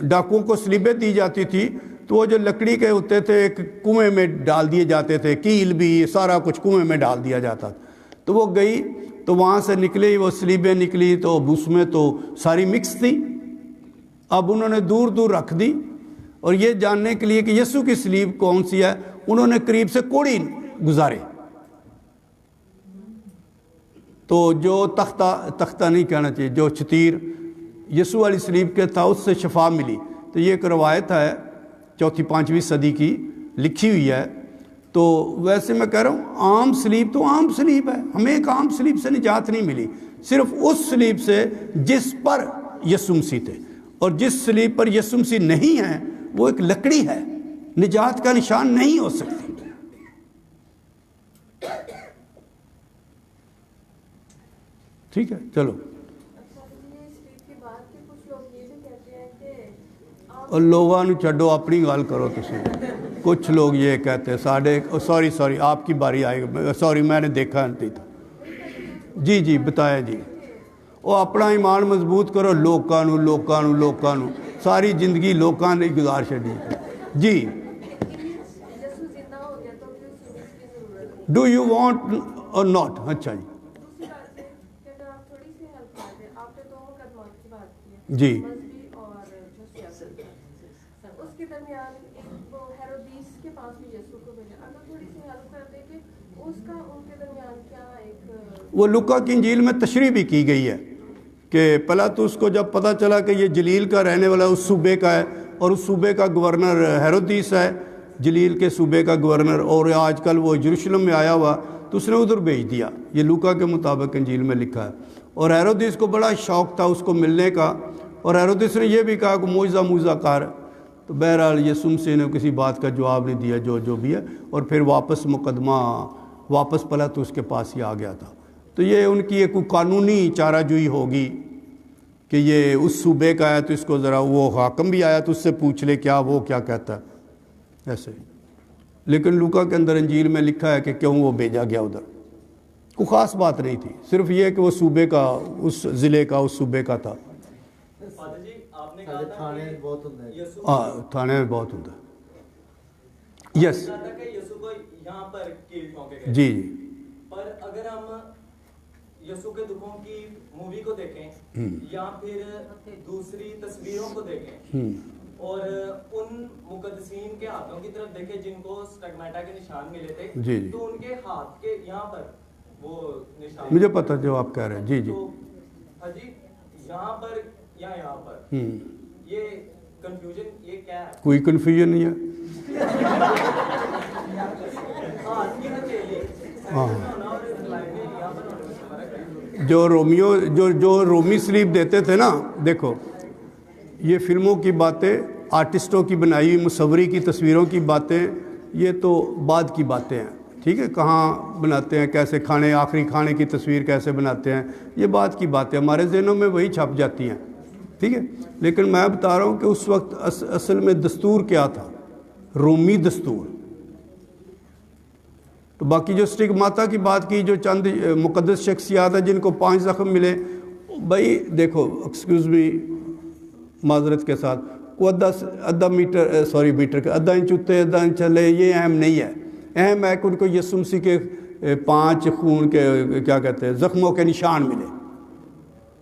ڈاکوؤں کو صلیبیں دی جاتی تھی تو وہ جو لکڑی کے ہوتے تھے ایک کنویں میں ڈال دیے جاتے تھے، کیل بھی سارا کچھ کنویں میں ڈال دیا جاتا تھا۔ تو وہ گئی تو وہاں سے نکلی وہ صلیبیں نکلی تو اس میں تو ساری مکس تھی۔ اب انہوں نے دور دور رکھ دی، اور یہ جاننے کے لیے کہ یسوع کی صلیب کون سی ہے انہوں نے قریب سے کوڑی گزارے۔ تو جو تختہ نہیں کہنا چاہیے، جو چتیر یسوع والی صلیب کے تھا اس سے شفا ملی۔ تو یہ ایک روایت ہے 4-5ویں صدی کی لکھی ہوئی ہے۔ تو ویسے میں کہہ رہا ہوں عام صلیب تو عام صلیب ہے، ہمیں ایک عام صلیب سے نجات نہیں ملی، صرف اس صلیب سے جس پر یسوع مسیح تھے، اور جس صلیب پر یسوع مسیح نہیں ہے وہ ایک لکڑی ہے، نجات کا نشان نہیں ہو سکتی۔ ٹھیک ہے، چلو۔ اور لوگوں نے چھڈو، اپنی گل کرو تسی۔ کچھ لوگ یہ کہتے ہیں ساڑھے سوری آپ کی باری آئے گا، سوری میں نے دیکھا نہیں تھا۔ جی بتایا جی، وہ اپنا ایمان مضبوط کرو، لوکاں نو ساری زندگی لوکاں نے گزار چڑی۔ جی ڈو یو وانٹ اور ناٹ؟ اچھا جی جی وہ لوکا کی انجیل میں تشریح بھی کی گئی ہے کہ پلاطس کو جب پتہ چلا کہ یہ جلیل کا رہنے والا اس صوبے کا ہے، اور اس صوبے کا گورنر ہیرودیس ہے، جلیل کے صوبے کا گورنر، اور آج کل وہ یروشلم میں آیا ہوا، تو اس نے ادھر بھیج دیا۔ یہ لوکا کے مطابق انجیل میں لکھا ہے۔ اور ہیرودیس کو بڑا شوق تھا اس کو ملنے کا، اور ہیرودیس نے یہ بھی کہا کہ موعظہ کر۔ تو بہرحال یسوع مسیح نے کسی بات کا جواب نہیں دیا، جو بھی ہے، اور پھر مقدمہ واپس پلاطس کے پاس ہی آ گیا تھا۔ تو یہ ان کی ایک قانونی چارہ جوئی ہوگی کہ یہ اس صوبے کا ہے، تو اس کو ذرا وہ حاکم بھی آیا تو اس سے پوچھ لے وہ کیا کہتا ہے ایسے۔ لیکن لوکا کے اندر انجیل میں لکھا ہے کہ کیوں وہ بھیجا گیا ادھر، کوئی خاص بات نہیں تھی، صرف یہ کہ وہ صوبے کا، اس ضلع کا، اس صوبے کا تھا۔ تھانے میں بہت ہوتا ہے۔ یس جی پر اگر ہم یسوع کے دکھوں کی مووی کو دیکھیں یا پھر دوسری تصویروں کو دیکھیں اور ان مقدسین کے ہاتھوں کی طرف دیکھیں جن کو سٹگمیٹا کے نشان ملے تھے، تو ان کے ہاتھ کے یہاں پر وہ نشان، مجھے پتہ جو آپ کہہ رہے ہیں۔ جی یہاں پر یا یہاں پر یہ کنفیوژن یہ کیا ہے؟ کوئی کنفیوژن نہیں ہے۔ جو رومی صلیب دیتے تھے نا، دیکھو یہ فلموں کی باتیں، آرٹسٹوں کی بنائی ہوئی مصوری کی تصویروں کی باتیں، یہ تو بعد کی باتیں ہیں، ٹھیک ہے؟ کہاں بناتے ہیں، کیسے کھانے، آخری کھانے کی تصویر کیسے بناتے ہیں، یہ بعد کی باتیں ہمارے ذہنوں میں وہی چھپ جاتی ہیں، ٹھیک ہے؟ لیکن میں بتا رہا ہوں کہ اس وقت اصل میں دستور کیا تھا، رومی دستور۔ تو باقی جو سٹگماتا کی بات کی، جو چند مقدس شخصیات ہیں جن کو 5 زخم ملے، بھائی دیکھو ایکسکیوز می، معذرت کے ساتھ، وہ آدھا انچ اتے، آدھا انچ چلے، یہ اہم نہیں ہے۔ اہم ہے کہ ان کو یسوع مسیح کے 5 خون کے کیا کہتے ہیں زخموں کے نشان ملے۔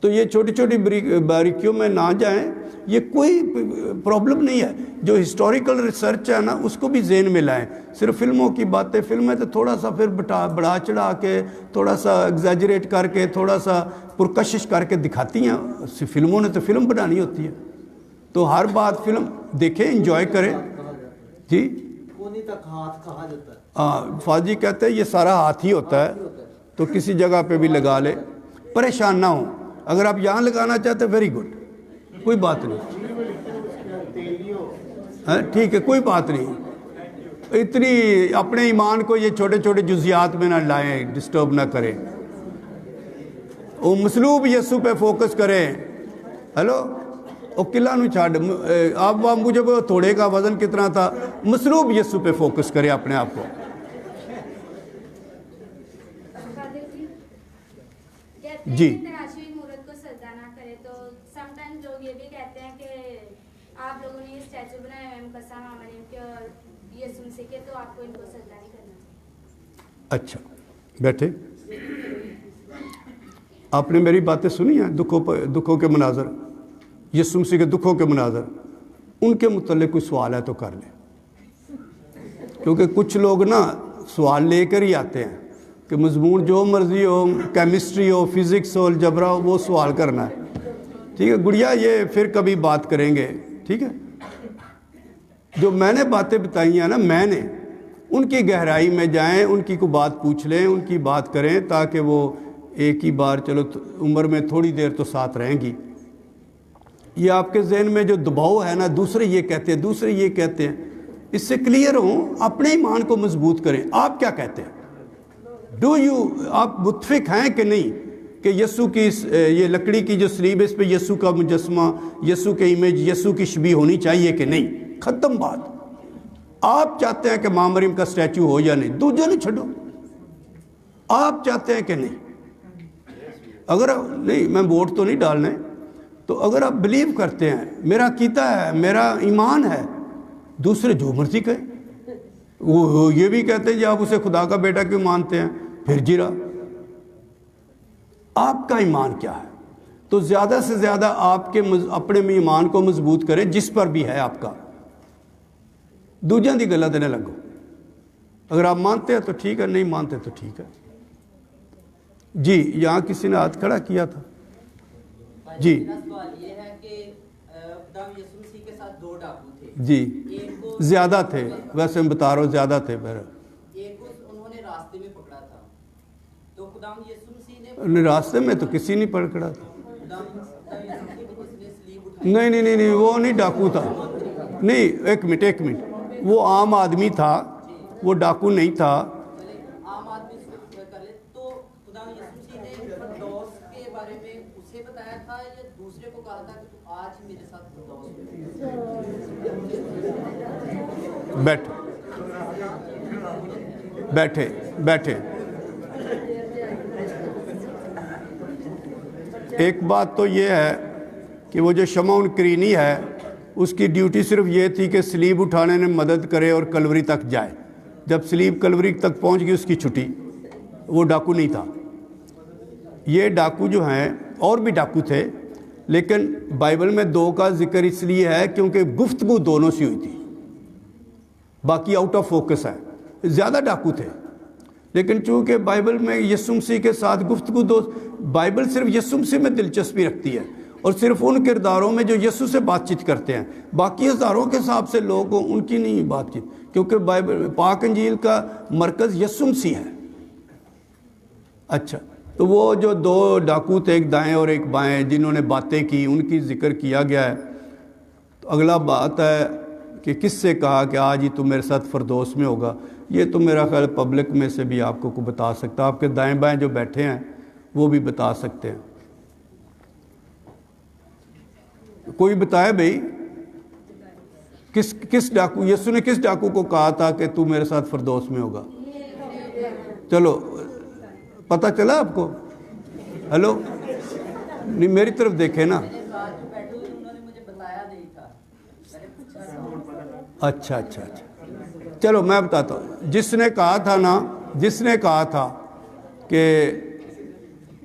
تو یہ چھوٹی چھوٹی باریکیوں میں نہ جائیں، یہ کوئی پرابلم نہیں ہے۔ جو ہسٹوریکل ریسرچ ہے نا اس کو بھی ذہن میں لائیں۔ صرف فلموں کی باتیں، فلمیں تو تھوڑا سا پھر بڑھا چڑھا کے، تھوڑا سا ایگزیجریٹ کر کے، تھوڑا سا پرکشش کر کے دکھاتی ہیں۔ فلموں نے تو فلم بنانی ہوتی ہے، تو ہر بات فلم دیکھیں، انجوائے کریں۔ جی کونی تک ہاتھ کہا جاتا ہے۔ فاضی کہتے ہیں یہ سارا ہاتھ ہی ہوتا ہے، تو کسی جگہ پہ بھی لگا لے, پریشان نہ ہوں. اگر آپ یہاں لگانا چاہتے ویری گڈ, کوئی بات نہیں, ٹھیک ہے, کوئی بات نہیں. اتنی اپنے ایمان کو یہ چھوٹے چھوٹے جزیات میں نہ لائیں, ڈسٹرب نہ کریں. وہ مصلوب یسو پہ فوکس کریں. ہیلو, وہ قلعہ نو چھاڑ, آپ مجھے وہ تھوڑے کا وزن کتنا تھا, مصلوب یسو پہ فوکس کریں اپنے آپ کو. جی تراشی مورت کو سجدہ نہ کرے, تو سم ٹائم لوگ یہ بھی کہتے ہیں کہ آپ لوگوں نے یہ اسٹیچو بنایا ہے مقدسہ مریم کے اور یسوع مسیح کے, تو آپ کو ان کو سجدہ نہیں کرنا. اچھا بیٹھے. آپ نے میری باتیں سنی ہیں, دکھوں کے مناظر, یسوع مسیح کے دکھوں کے مناظر, ان کے متعلق کوئی سوال ہے تو کر لیں, کیونکہ کچھ لوگ نا سوال لے کر ہی آتے ہیں کہ مضمون جو مرضی ہو, کیمسٹری ہو, فزکس ہو, الجبرا ہو, وہ سوال کرنا ہے. ٹھیک ہے گڑیا, یہ پھر کبھی بات کریں گے. ٹھیک ہے, جو میں نے باتیں بتائی ہیں نا, میں نے ان کی گہرائی میں جائیں, ان کی کو بات پوچھ لیں, ان کی بات کریں, تاکہ وہ ایک ہی بار, چلو عمر میں تھوڑی دیر تو ساتھ رہیں گی. یہ آپ کے ذہن میں جو دباؤ ہے نا, دوسرے یہ کہتے ہیں, دوسرے یہ کہتے ہیں, اس سے کلیئر ہوں, اپنے ایمان کو مضبوط کریں. آپ کیا کہتے ہیں؟ آپ متفق ہیں کہ نہیں کہ یسوع کی یہ لکڑی کی جو سلیب ہے, اس پہ یسوع کا مجسمہ, یسوع کے امیج, یسوع کی شبیہ ہونی چاہیے کہ نہیں؟ ختم بات. آپ چاہتے ہیں کہ ماں مریم کا اسٹیچو ہو یا نہیں, دوجے نہیں چھڈو. آپ چاہتے ہیں کہ نہیں؟ اگر نہیں, میں ووٹ تو نہیں ڈالنے, تو اگر آپ بلیو کرتے ہیں, میرا عقیدہ ہے, میرا ایمان ہے, دوسرے جو مرضی کہیں. وہ یہ بھی کہتے ہیں جی آپ اسے خدا کا بیٹا کیوں مانتے ہیں, پھر جیرا. آپ کا ایمان کیا ہے؟ تو زیادہ سے زیادہ آپ کے اپنے ایمان کو مضبوط کریں, جس پر بھی ہے آپ کا. دوجیاں دی گلاں تے نہ لگو. اگر آپ مانتے ہیں تو ٹھیک ہے, نہیں مانتے تو ٹھیک ہے. جی یہاں کسی نے ہاتھ کھڑا کیا تھا. جی میرا سوال یہ ہے کہ خدا یسوع مسیح کے ساتھ 2 ڈاکو تھے. جی زیادہ تھے, ویسے میں بتا رہا ہوں زیادہ تھے. ایک کو انہوں نے راستے میں پکڑا تھا, تو خدا یسوع مسیح نے راستے میں تو کسی نہیں پکڑا تھا. نہیں, وہ نہیں ڈاکو تھا. نہیں, ایک منٹ, وہ عام آدمی تھا, وہ ڈاکو نہیں تھا. عام آدمی کر لے, تو خدا یسوع مسیح نے فردوس کے بارے میں اسے بتایا تھا یا دوسرے کو کہا تھا کہ تو آج میرے ساتھ فردوس بیٹھے. ایک بات تو یہ ہے کہ وہ جو شمعون کرینی ہے, اس کی ڈیوٹی صرف یہ تھی کہ سلیب اٹھانے میں مدد کرے اور کلوری تک جائے. جب سلیب کلوری تک پہنچ گئی اس کی چھٹی. وہ ڈاکو نہیں تھا. یہ ڈاکو جو ہیں, اور بھی ڈاکو تھے, لیکن بائبل میں 2 کا ذکر اس لیے ہے کیونکہ گفتگو دونوں سے ہوئی تھی, باقی آؤٹ آف فوکس ہے. زیادہ ڈاکو تھے, لیکن چونکہ بائبل میں یسوع مسیح کے ساتھ گفتگو بائبل صرف یسوع مسیح میں دلچسپی رکھتی ہے, اور صرف ان کرداروں میں جو یسوع سے بات چیت کرتے ہیں. باقی ہزاروں کے حساب سے لوگ ان کی نہیں بات چیت, کیونکہ بائبل پاک انجیل کا مرکز یسوع مسیح ہے. اچھا, تو وہ جو 2 ڈاکو تھے, ایک دائیں اور ایک بائیں, جنہوں نے باتیں کی, ان کی ذکر کیا گیا ہے. تو اگلا بات ہے کہ کس سے کہا کہ آج ہی تم میرے ساتھ فردوس میں ہوگا. یہ تو میرا خیال پبلک میں سے بھی آپ کو بتا سکتا, آپ کے دائیں بائیں جو بیٹھے ہیں وہ بھی بتا سکتے ہیں. کوئی بتائے بھئی, کس ڈاکو, یسوع نے کس ڈاکو کو کہا تھا کہ تو میرے ساتھ فردوس میں ہوگا؟ چلو پتہ چلا آپ کو؟ ہلو, نہیں میری طرف دیکھیں نا. اچھا, چلو میں بتاتا ہوں. جس نے کہا تھا کہ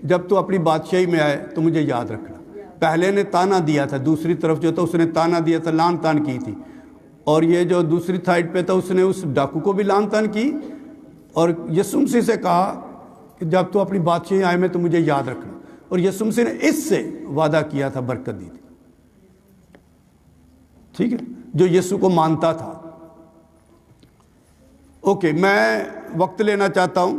جب تو اپنی بادشاہی میں آئے تو مجھے یاد رکھنا. پہلے نے تانا دیا تھا, دوسری طرف جو تھا اس نے تانا دیا تھا, لان تان کی تھی. اور یہ جو دوسری سائڈ پہ تھا اس نے اس ڈاکو کو بھی لان تان کی, اور یسوع مسیح سے کہا کہ جب تو اپنی بادشاہی آئے میں تو مجھے یاد رکھنا. اور یسوع مسیح نے اس سے وعدہ کیا تھا, برکت دی تھی. ٹھیک ہے, جو یسوع کو مانتا تھا. اوکے, میں وقت لینا چاہتا ہوں.